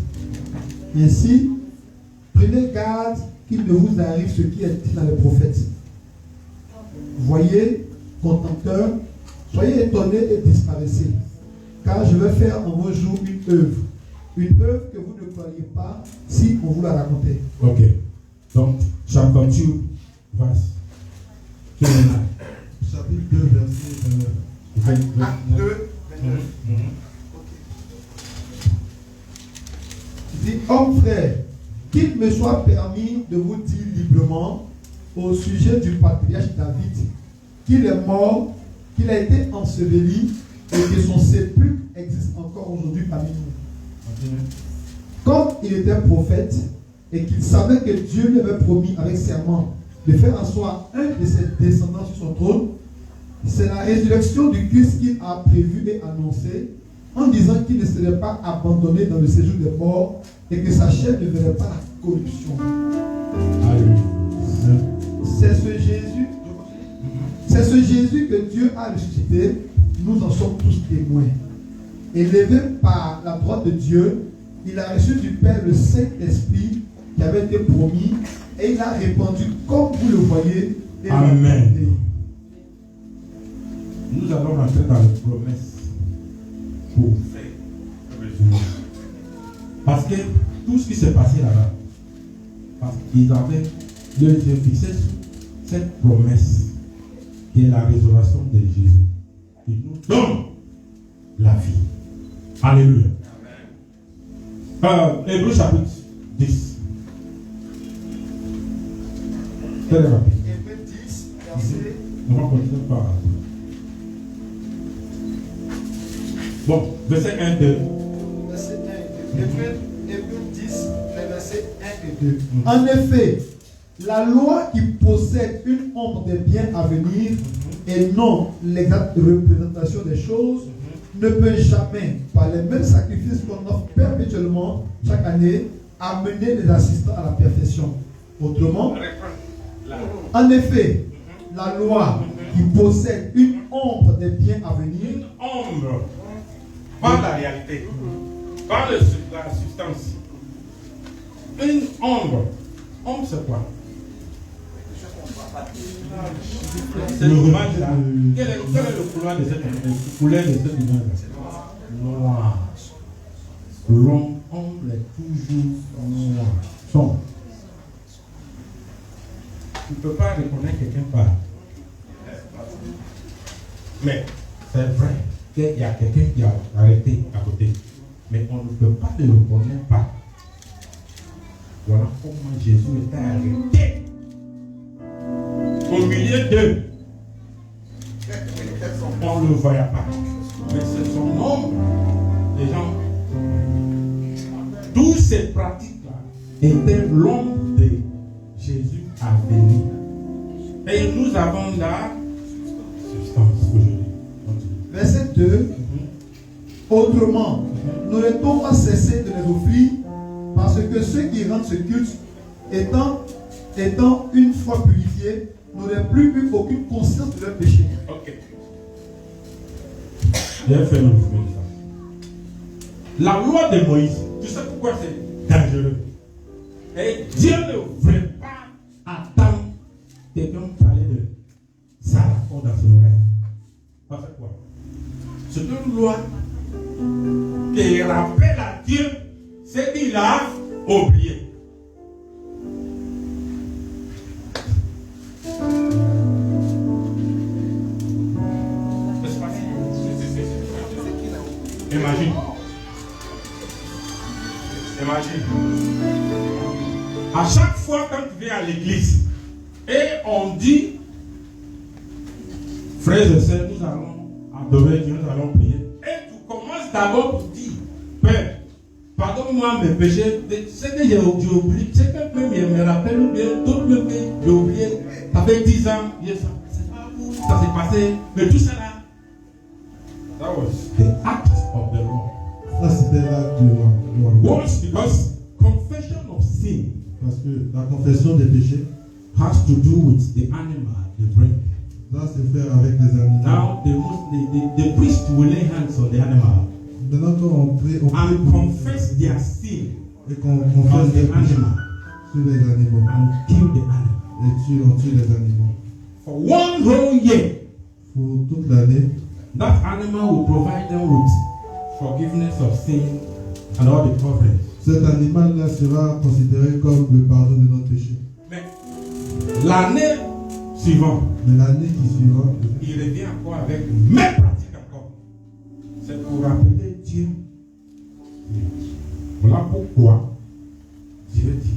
Ainsi, prenez garde qu'il ne vous arrive ce qui est dit dans les prophètes. Voyez, contempteurs, soyez étonnés et disparaissez, car je vais faire en vos jours une œuvre que vous ne croyez pas si on vous la racontait. Ok. Donc, chapitre 2, verse 29. Chapitre 2, verset 29. Acte 2, 29. Il dit, homme frère, qu'il me soit permis de vous dire librement au sujet du patriarche David, qu'il est mort, qu'il a été enseveli et que son sépulcre existe encore aujourd'hui parmi nous. Comme il était prophète et qu'il savait que Dieu lui avait promis avec serment de faire asseoir un de ses descendants sur son trône, c'est la résurrection du Christ qu'il a prévu et annoncé en disant qu'il ne serait pas abandonné dans le séjour des morts et que sa chair ne verrait pas la corruption. Alléluia. C'est ce Jésus que Dieu a ressuscité, nous en sommes tous témoins. Élevé par la droite de Dieu, il a reçu du Père le Saint-Esprit qui avait été promis et il a répandu, comme vous le voyez, et Amen. la bonté. Nous allons rentrer dans les promesses pour faire un résumé. Parce que tout ce qui s'est passé là-bas, parce qu'ils avaient le yeux fixé sur cette promesse qui est la résurrection de Jésus, qui nous donne la vie. Alléluia. Hébreux chapitre 10. Très rapide. Hébreux 10, verset. On va continuer par. Bon, verset 1, 2. Verset 1 et 2. Hébreux 10, les versets 1 et 2. En effet, la loi qui possède une ombre des biens à venir et non l'exacte représentation des choses ne peut jamais, par les mêmes sacrifices qu'on offre perpétuellement chaque année, amener les assistants à la perfection. Autrement, en effet, la loi qui possède une ombre des biens à venir, Une ombre, pas la réalité, pas la substance. Une ombre. Ombre, c'est quoi? C'est l'image là. Quel est le couleur de cette couleur de cette image? Noir. L'ombre est toujours noire. Sombre. Tu ne peux pas reconnaître quelqu'un par. Mais c'est vrai qu'il y a quelqu'un qui a arrêté à côté. Mais on ne peut pas le reconnaître par. Voilà comment Jésus était arrêté. Au milieu d'eux. On ne le voyait pas. Mais c'est son ombre. Les gens. Toutes ces pratiques-là étaient l'ombre de Jésus à venir. Et nous avons la substance aujourd'hui. verset 2. Autrement, n'aurait-on pas cessé de les offrir parce que ceux qui rendent ce culte, étant une fois purifiés, n'auraient plus eu aucune conscience de leur péché. Ok. J'ai fait le résumé de ça. La loi de Moïse, tu sais pourquoi c'est dangereux? Et Dieu ne veut pas attendre quelqu'un parler de ça dans son oreille. Parce que quoi? C'est une loi qui rappelle à Dieu ce qu'il a oublié. Imagine. À chaque fois quand tu viens à l'église et on dit, frères et sœurs, nous allons adorer Dieu, nous allons prier. Et tu commences d'abord pour dire, Père, pardonne-moi mes péchés, c'est que j'ai oublié, c'est que même je me rappelle ou bien d'autres même que j'ai oublié, ça fait 10 ans, ça s'est passé, mais tout ça là, that was the act of the Lord. Ça, c'était l'acte de loi. Once, because confession of sin Parce que la confession des péchés, has to do with the animal they bring. ça c'est faire avec les animaux. Now, the priest will lay hands on the animal Maintenant, quand on prie and confess their sin et qu'on on confesse les the péchés animal sur les animaux and kill the animal. et on tue les animaux. For one whole year, Pour toute l'année, that animal will provide them with forgiveness of sin and all the coverings. cet animal-là sera considéré comme le pardon de notre péché. Mais l'année suivante, Mais l'année qui suivra, il revient encore avec même pratique encore. C'est pour rappeler Dieu. Voilà pourquoi Dieu dit,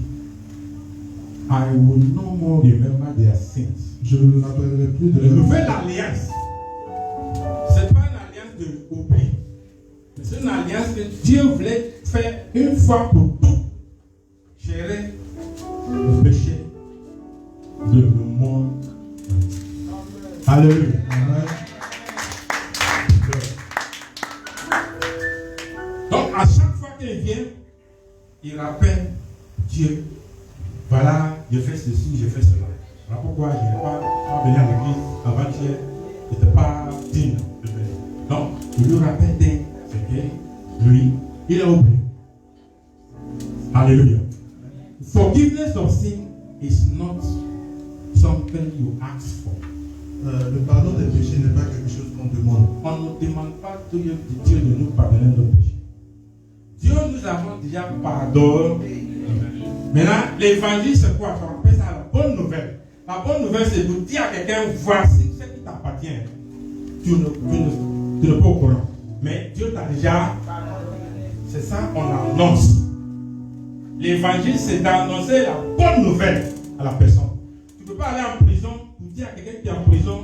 I will no more remember their sins. je ne me rappellerai plus de La leur nouvelle alliance, c'est pas une alliance de oubli. C'est une alliance que Dieu voulait faire une fois pour tout. Gérer le péché de le monde. Alléluia. Amen. Donc, à chaque fois qu'il vient, il rappelle Dieu. Voilà, je fais ceci, je fais cela. Voilà pourquoi je n'ai pas venu à l'église avant-hier. Je n'étais pas digne de venir. Donc, il lui rappelle ce que lui, il a oublié. Alléluia. Forgiveness of sin is not something something you ask for. Le pardon des péchés n'est pas quelque chose qu'on demande. On ne demande pas de Dieu de nous pardonner nos péchés. Dieu nous avons déjà pardonné. Maintenant, l'évangile, c'est quoi? On appelle ça la bonne nouvelle. La bonne nouvelle, c'est de dire à quelqu'un, voici ce qui t'appartient. Tu ne peux pas au courant. Mais Dieu t'a déjà. C'est ça qu'on annonce. L'évangile, c'est d'annoncer la bonne nouvelle à la personne. Tu ne peux pas aller en prison pour dire à quelqu'un qui est en prison,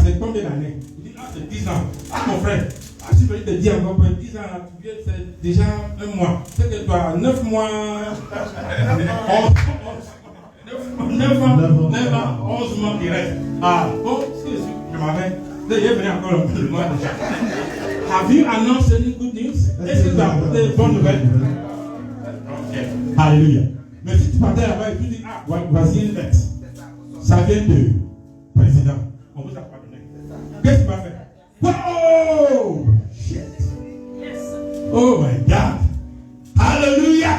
c'est combien d'années? Il dit, c'est 10 ans. Mon frère, si je vais te dire encore 10 ans, c'est déjà un mois. C'est que toi, 9 mois, 11 mois qui restent. Bon, je m'arrête. Je vais venir encore le mois déjà. Have you announced any good news? Est-ce que tu as apporté de bonnes nouvelles? Okay. Alléluia. Mais si tu partais là-bas et tu dis, voici une lettre. Ça vient de président. On vous a pardonné. Qu'est-ce que tu vas faire? Wow! Shit. Oh my God. Hallelujah.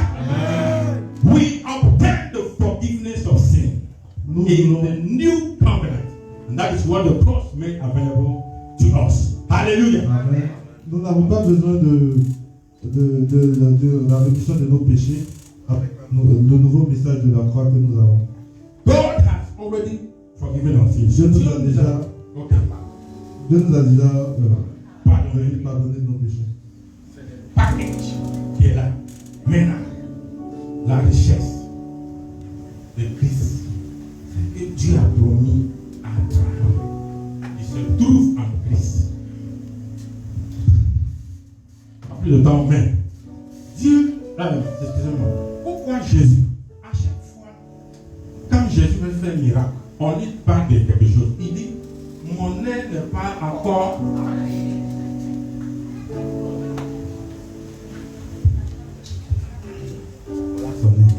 We obtain the forgiveness of sin in the new covenant. And that is what the cross made available to us. Hallelujah. Amen. Nous n'avons pas besoin de la rémission de nos péchés avec le nouveau message de la croix que nous avons. God has already forgiven us. Dieu nous a déjà pardonné nos péchés. C'est le package qui est là. Maintenant, la richesse de Christ, c'est que Dieu a promis à Abraham. Il se trouve en Christ. Plus de temps, mais Dieu, excusez-moi, pourquoi Jésus, à chaque fois, quand Jésus veut faire un miracle, on lui parle de quelque chose. Il dit, mon aide n'est pas encore. Voilà son aide.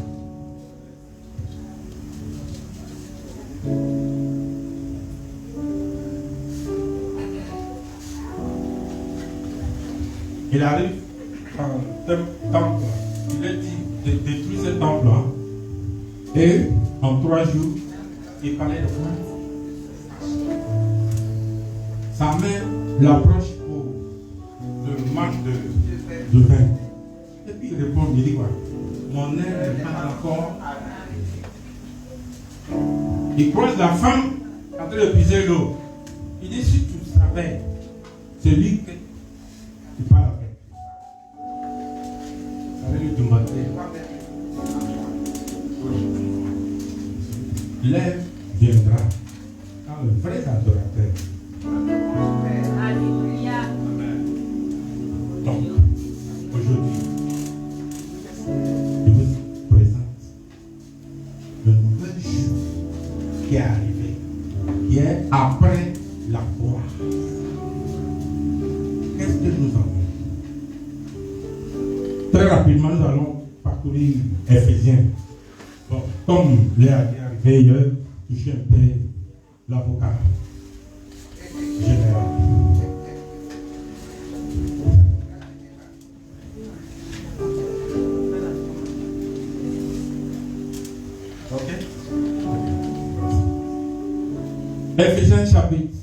Il arrive dans un temple. Il a dit de détruire ce temple. Et en 3 jours, il parlait de quoi? Sa mère l'approche pour le manque de vin. Et puis il répond, il dit quoi? Mon aide n'est pas encore. Il croise la femme en train de puiser l'eau. Il dit, si tu savais, celui que tu parles avec. Lui demander l'heure viendra quand le vrai adorateur. Alléluia. Donc, aujourd'hui, je vous présente le nouvel jour qui est arrivé, qui est après la croix. Qu'est-ce que nous avons? Très rapidement, nous allons parcourir Éphésiens. Bon, comme Léa est arrivé hier, toucher un peu l'avocat général. Ok? Éphésiens chapitre.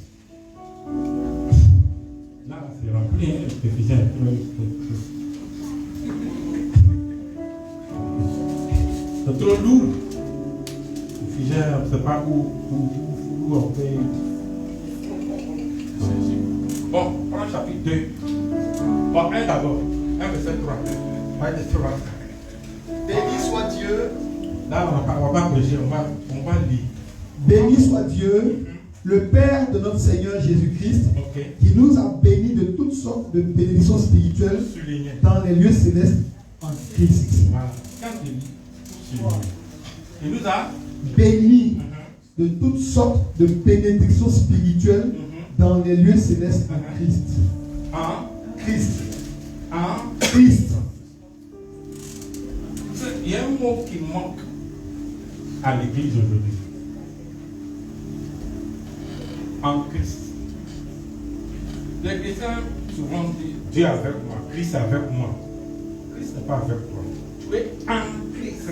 Là, c'est rempli, hein, Éphésiens. C'est trop lourd. Éphésiens, on ne sait pas où on fait. Bon, prends le chapitre 2. Bon, 1 d'abord. 1 verset 3. Béni soit Dieu. Là, on va pas prêcher, on va lire. Béni soit Dieu, le Père de notre Seigneur Jésus-Christ, Ok. qui nous a bénis de toutes sortes de bénédictions spirituelles Souligné. dans les lieux célestes en Christ. Voilà. Quand il lit, souligné. Il nous a Bénis de toutes sortes de bénédictions spirituelles dans les lieux célestes en Christ. en Christ. en Christ. Il y a un mot qui manque à l'église aujourd'hui. En Christ. Les chrétiens souvent disent Dieu est avec moi, Christ est avec moi. Christ n'est pas avec toi. Tu es en Christ.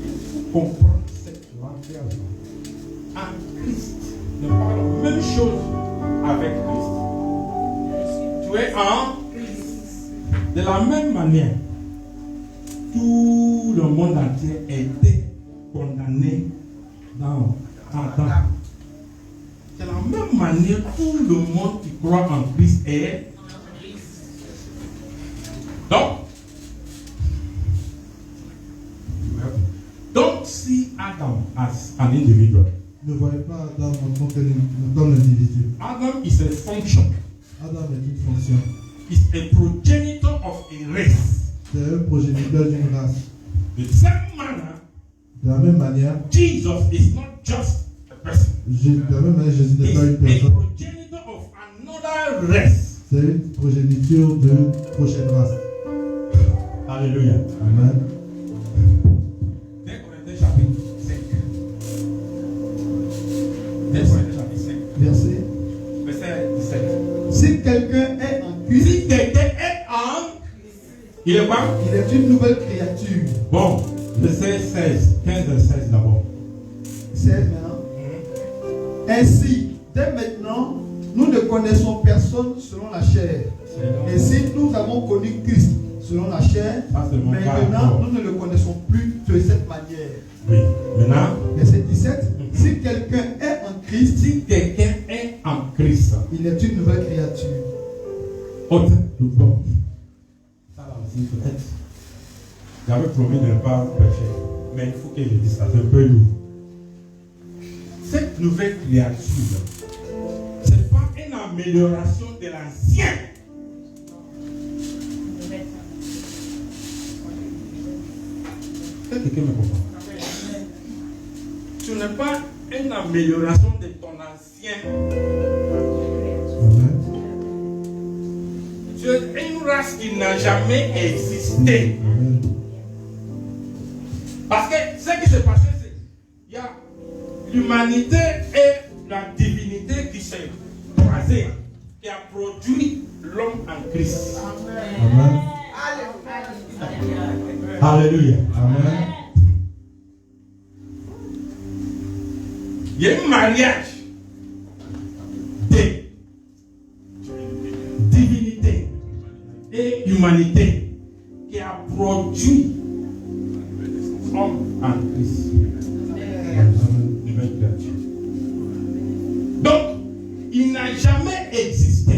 Il faut comprendre cette loi En Christ. Nous parlons même chose avec Christ. Tu es en Christ. De la même manière, tout le monde entier était condamné dans Adam. De la même manière, tout le monde qui croit en Christ est. Donc si Adam as an individual, ne voyez pas Adam en tant qu'individu. Adam is a function. Adam est une fonction. Is a progenitor of a race. C'est un progéniteur d'une race. The same manner, de la même manière, Jesus is not just a person. De la même manière, Jésus n'est pas une He's personne. a progenitor of another race. C'est une progéniture d'une prochaine race. Alléluia. Amen. 2 Corinthiens chapitre 5. 2 Corinthiens chapitre 5. Verset. Verset 17. Si quelqu'un est en Christ, Si quelqu'un est en il est quoi? il est une nouvelle créature. Bon, verset 16. 15 et 16 d'abord. 16 maintenant. Ainsi, dès maintenant, nous ne connaissons personne selon la chair. Et si nous avons connu Christ selon la chair, maintenant nous ne le connaissons plus de cette manière. Oui. Maintenant, verset 17. Si quelqu'un est en Christ, si quelqu'un est en Christ, il est une nouvelle créature. Autre, bon. Ça là aussi peut-être. J'avais promis de ne pas prêcher, mais il faut que je dise ça, c'est un peu lourd. Cette nouvelle créature, ce n'est pas une amélioration de l'ancien. Est-ce que quelqu'un me comprend? Ce n'est pas une amélioration de ton ancien. C'est une race qui n'a jamais existé. Parce que ce qui s'est passé, c'est qu'il y a l'humanité et la divinité qui s'est croisée, qui a produit l'homme en Christ. Amen. Alléluia. Amen. Il y a un mariage de divinité et humanité qui a produit homme en Christ. Nouvelle créature. Donc, il n'a jamais existé.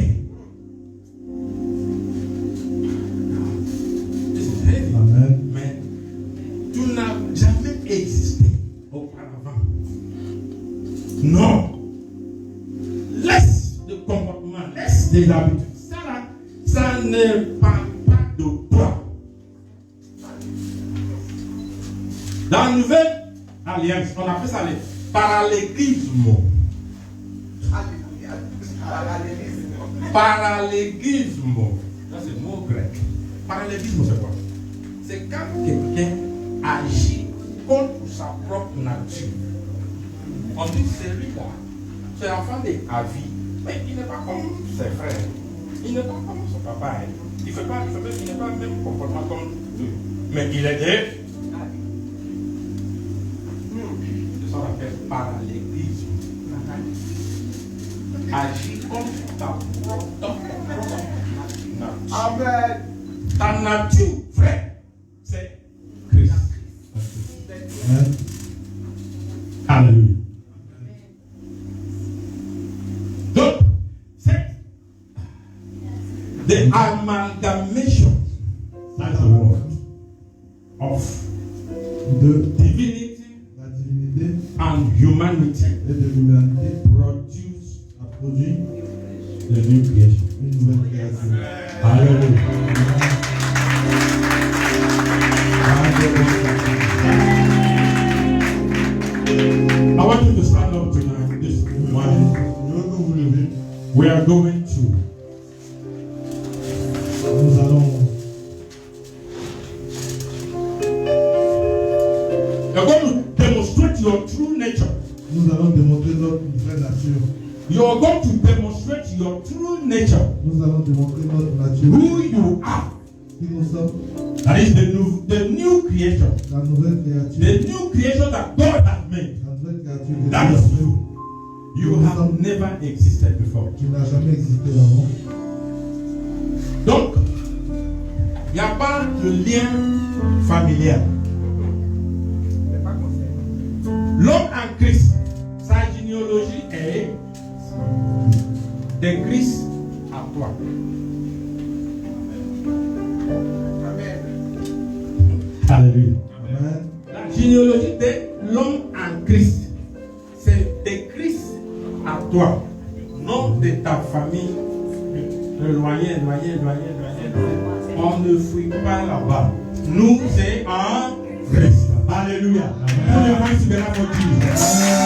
Amen. Mais tu n'as jamais existé auparavant. Non. Laisse le comportement, laisse les habitudes. Ça ne parle pas de toi. Dans la nouvelle alliance, on appelle ça le parallélisme. Parallélisme. Ça c'est le mot grec. Parallélisme c'est quoi? C'est quand quelqu'un agit contre sa propre nature. On dit celui-là, c'est l'enfant de Avi, mais il n'est pas comme ses frères. Il n'est pas comme son papa. Il n'est pas le même comportement comme eux. Mais il est de. C'est ça qu'on appelle parallélisme. Agir contre ta propre nature. Amen. Ta nature vraie, c'est Christ. Amen. Alléluia. Donc, c'est the amalgamation, that's the word, of De divinity la divinité and humanity et de l'humanité a produit the new creation. une nouvelle création. Alléluia. I want you to stand up tonight, this morning. Je veux que vous levez. We are going to Nous allons you're going to demonstrate your true nature. Nous allons démontrer notre vraie nature. You're going to demonstrate your true nature. Nous allons démontrer notre nature. Who you are. Qui nous sommes. That is the new creation. La nouvelle créature. The new creation that God has made. La nouvelle créature que That Dieu a is faite. you. You have never existed before. Tu n'as jamais existé avant. Donc, il n'y a pas de lien familial. L'homme en Christ, sa généalogie est de Christ à toi. Alléluia. Amen. La généalogie de l'homme en Christ, c'est de Christ à toi, non de ta famille. Éloigné. On ne fuit pas là-bas. Nous, c'est en Christ. Alléluia. Pour le moins, c'est la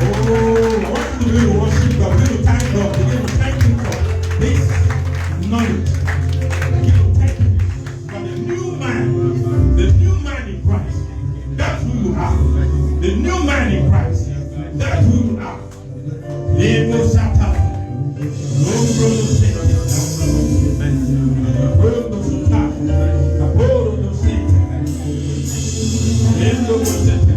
Oh, I want to really worship God. We will thank God. We will thank Him for this knowledge. We will thank Him for the new man in Christ. That's who you are. The new man in Christ. That's who you are. Lemo Sata. Lombro Sata. Lombro Sata. Kaboro Sata. Lembro Sata.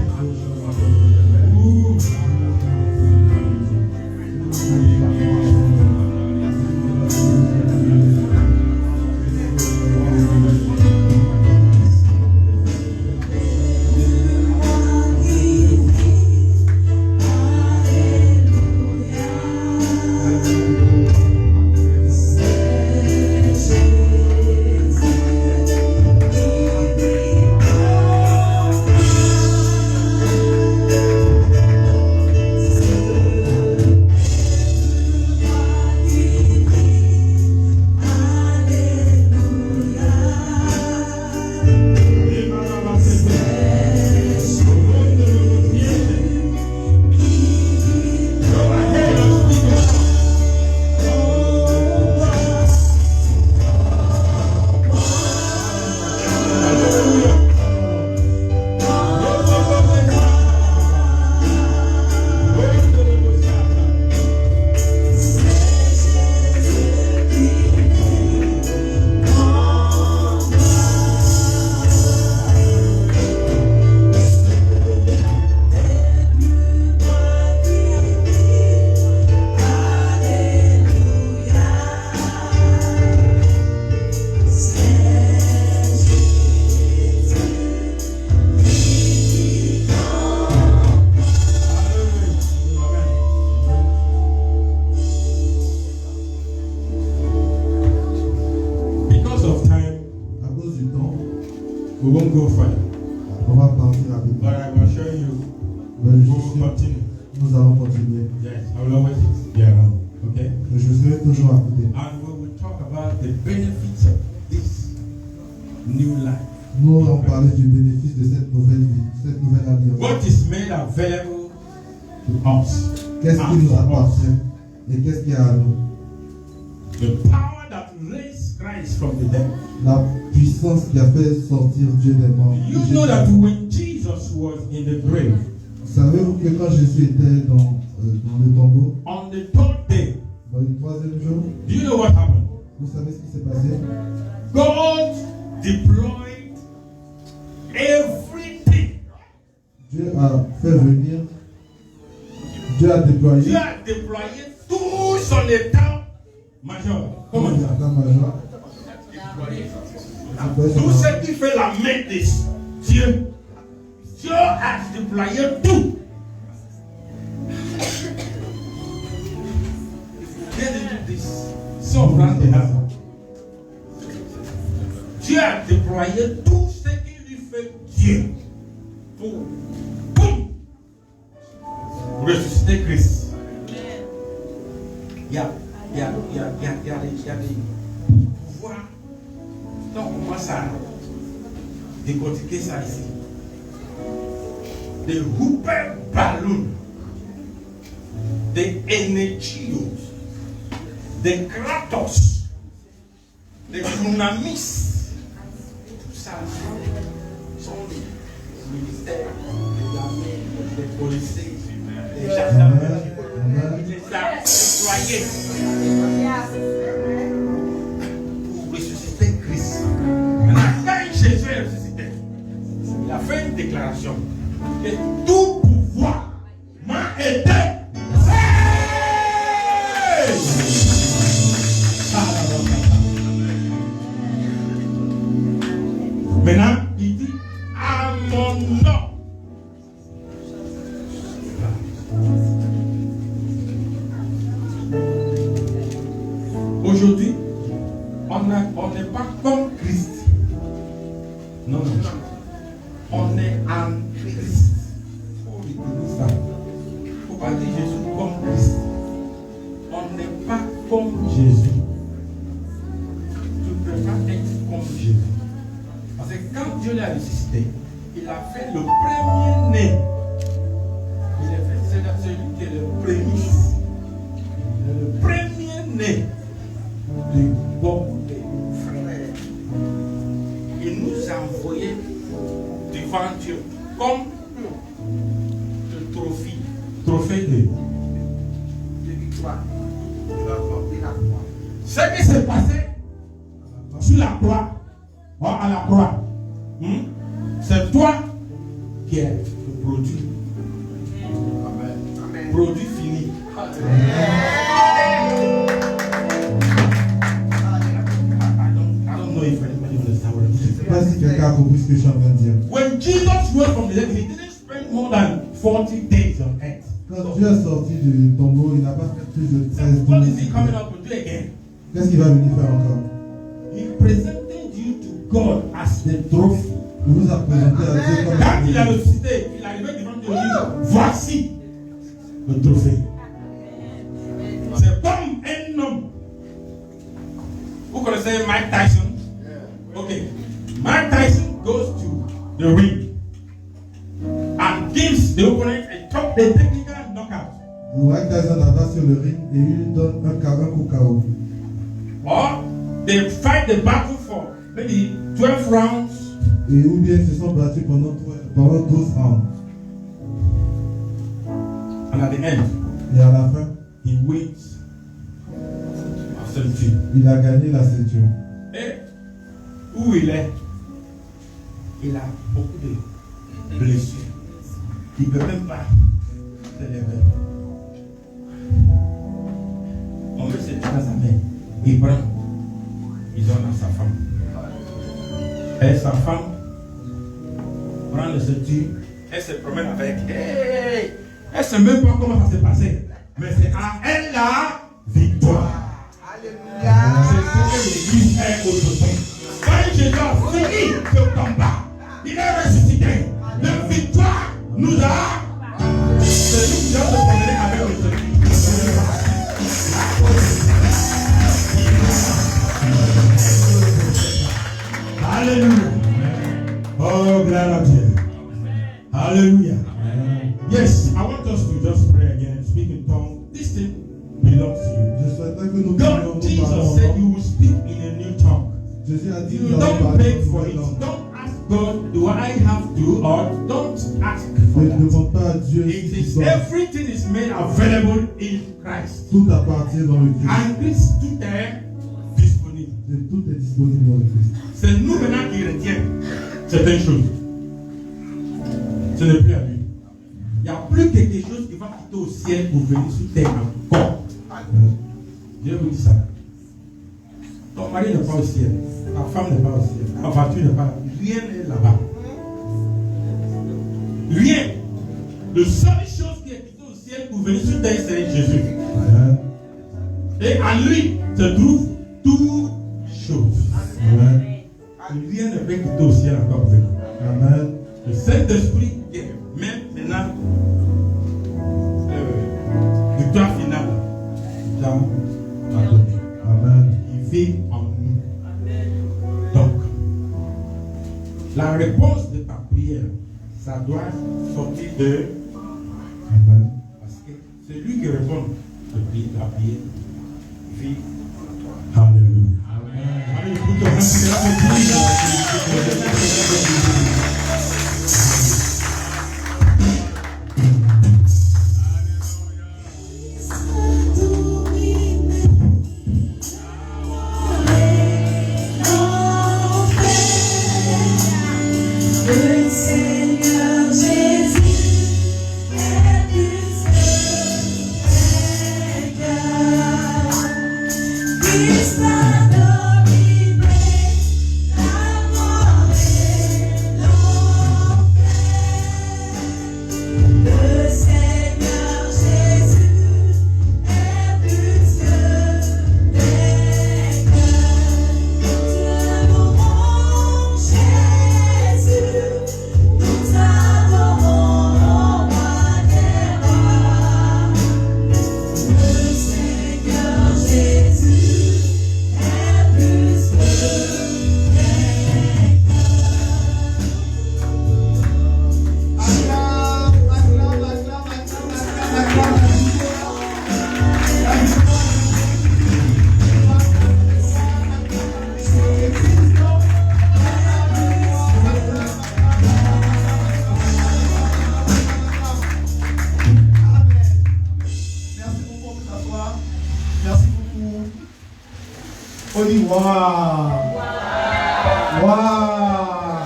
We won't go further. On va partir avec But I will show you. Mais We je will suis- continue. Nous allons continuer. Yes, I will always be around. Okay? Et je serai toujours à côté. And we will talk about the benefits of this new life. Nous allons parler du bénéfice de cette nouvelle vie, cette nouvelle alliance. What is made available to us? Qu'est-ce qui nous appartient et qu'est-ce qui est à nous? The power that raised Christ from the dead. La puissance qui a fait sortir Dieu des morts. You know that when Jesus was in the grave, Savez-vous que quand Jésus était dans le tombeau, on the third day, dans le troisième jour, do you know what happened? vous savez ce qui s'est passé? God deployed everything. Dieu a fait venir, Dieu a déployé Dieu a déployé tout son état major. Comment dire? l'état-major. Tout ce qui fait la main de Dieu. Dieu a déployé tout. Let me do this. So round the house. Dieu a déployé tout ce qui lui fait Dieu pour boum, ressusciter Christ. Il y a des pouvoirs. Donc on commence à décortiquer ça ici. The Hooper balloon, the Energios, the Kratos, the Dunamis, tout ça sont les ministères, les armées, les policiers, les gendarmes, les déployés. cette déclaration. Que tout pouvoir m'a été fait. Maintenant, il dit à mon nom. Aujourd'hui, on n'est pas comme Christ. Non. On est en Christ. Il faut retenir ça. Il ne faut pas dire Jésus comme Christ. On n'est pas comme Jésus. Tu ne peux pas être comme Jésus. Parce que quand Dieu l'a ressuscité, il a fait le premier-né. Il a fait celui qui est le prémisse. Le premier-né du bon des frères. Il nous a envoyé devant Dieu comme le trophée de victoire. Ce qui s'est passé sur la croix, à la croix, c'est toi qui es le produit. Amen. Produit fini. Je ne sais pas si quelqu'un a compris ce que je suis en train de dire. When Jesus rose from the dead, he didn't spend more than 40 days on earth. Quand Dieu est sorti du tombeau, il n'a pas fait plus de 13 What jours. is he coming up to do again? Qu'est-ce qu'il va venir faire encore? He presented you to God as the trophy. Il vous a présenté à Dieu comme Quand il a ressuscité, il arrivait devant Dieu et dit, voici le trophée. C'est comme un homme. Vous connaissez Mike Tyson? Ok. Mike Tyson goes to the ring and gives the opponent a technical knockout. Mike Tyson va sur le ring et il lui donne un coup KO. Or they fight the battle for maybe 12 rounds. Et ou bien ils se sont battus pendant 12 rounds. And at the end, Et à la fin, he wins a ceinture. il a gagné la ceinture. Et où il est, il a beaucoup de blessures. Il ne peut même pas se lever. On met cette chose à sa main. Il prend, il donne à sa femme. Et sa femme prend le ceinture, elle se promène avec. Hey! Elle ne sait même pas comment ça s'est passé. Mais c'est à elle la victoire. C'est ce que l'Église est aujourd'hui. Quand Jésus a fini ce combat, il est ressuscité. La victoire nous a. C'est nous qui allons se promener avec le Seigneur. Alléluia. Oh, gloire à Dieu. Hallelujah. Yes, I want us to just pray again, speak in tongues. This thing belongs to you. Je souhaiterais que nous God, Jesus said you will speak in a new tongue. Jésus a dit You nous allons don't parler beg en for nouvelle it. langue. Don't ask God, do I have to, or don't ask for Ne that. demande pas à Dieu It si is tu dois. everything is made available in Christ. Tout appartient dans le Christ. And Christ tout est disponible. Et tout est disponible dans le Christ. C'est nous maintenant qui retiennent certaines choses. Ce n'est plus à lui. Il n'y a plus quelque chose qui va quitter au ciel pour venir sur terre encore. Dieu vous dit ça. Ton mari n'est pas au ciel. Ta femme n'est pas au ciel. Ta voiture n'est pas là. Rien n'est là-bas. Rien. La seule chose qui est quittée au ciel pour venir sur terre, c'est Jésus. Amen. Et en lui se trouvent toutes choses. Amen. Rien ne peut quitter au ciel encore pour venir. Amen. Le Saint-Esprit qui est même maintenant victoire finale. Jean a donné. Amen. Il vit en nous. Donc, la réponse de ta prière, ça doit sortir de. Amen. Parce que c'est lui qui répond de la prière. Vit. Alléluia. Allez, écoute, on va se faire Yeah. On dit waouh. Waouh.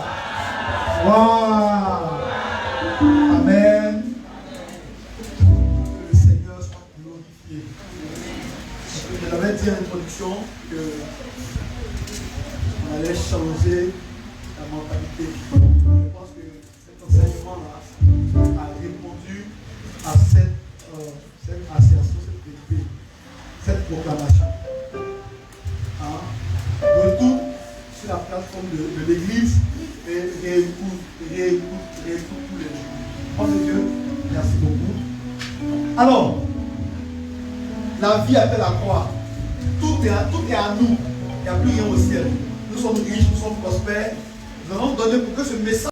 Waouh. Amen. Que le Seigneur soit glorifié. Je l'avais dit en introduction que on allait changer la mentalité. Je pense que cet enseignement-là a répondu à cette assertion, cette vérité, cette proclamation. Retour sur la plateforme de l'église et réécoute tous les jours. Oh Dieu, merci beaucoup. Alors, la vie appelle à croire. Tout est à nous. Il n'y a plus rien au ciel. Nous sommes riches, nous sommes prospères. Nous allons donner pour que ce message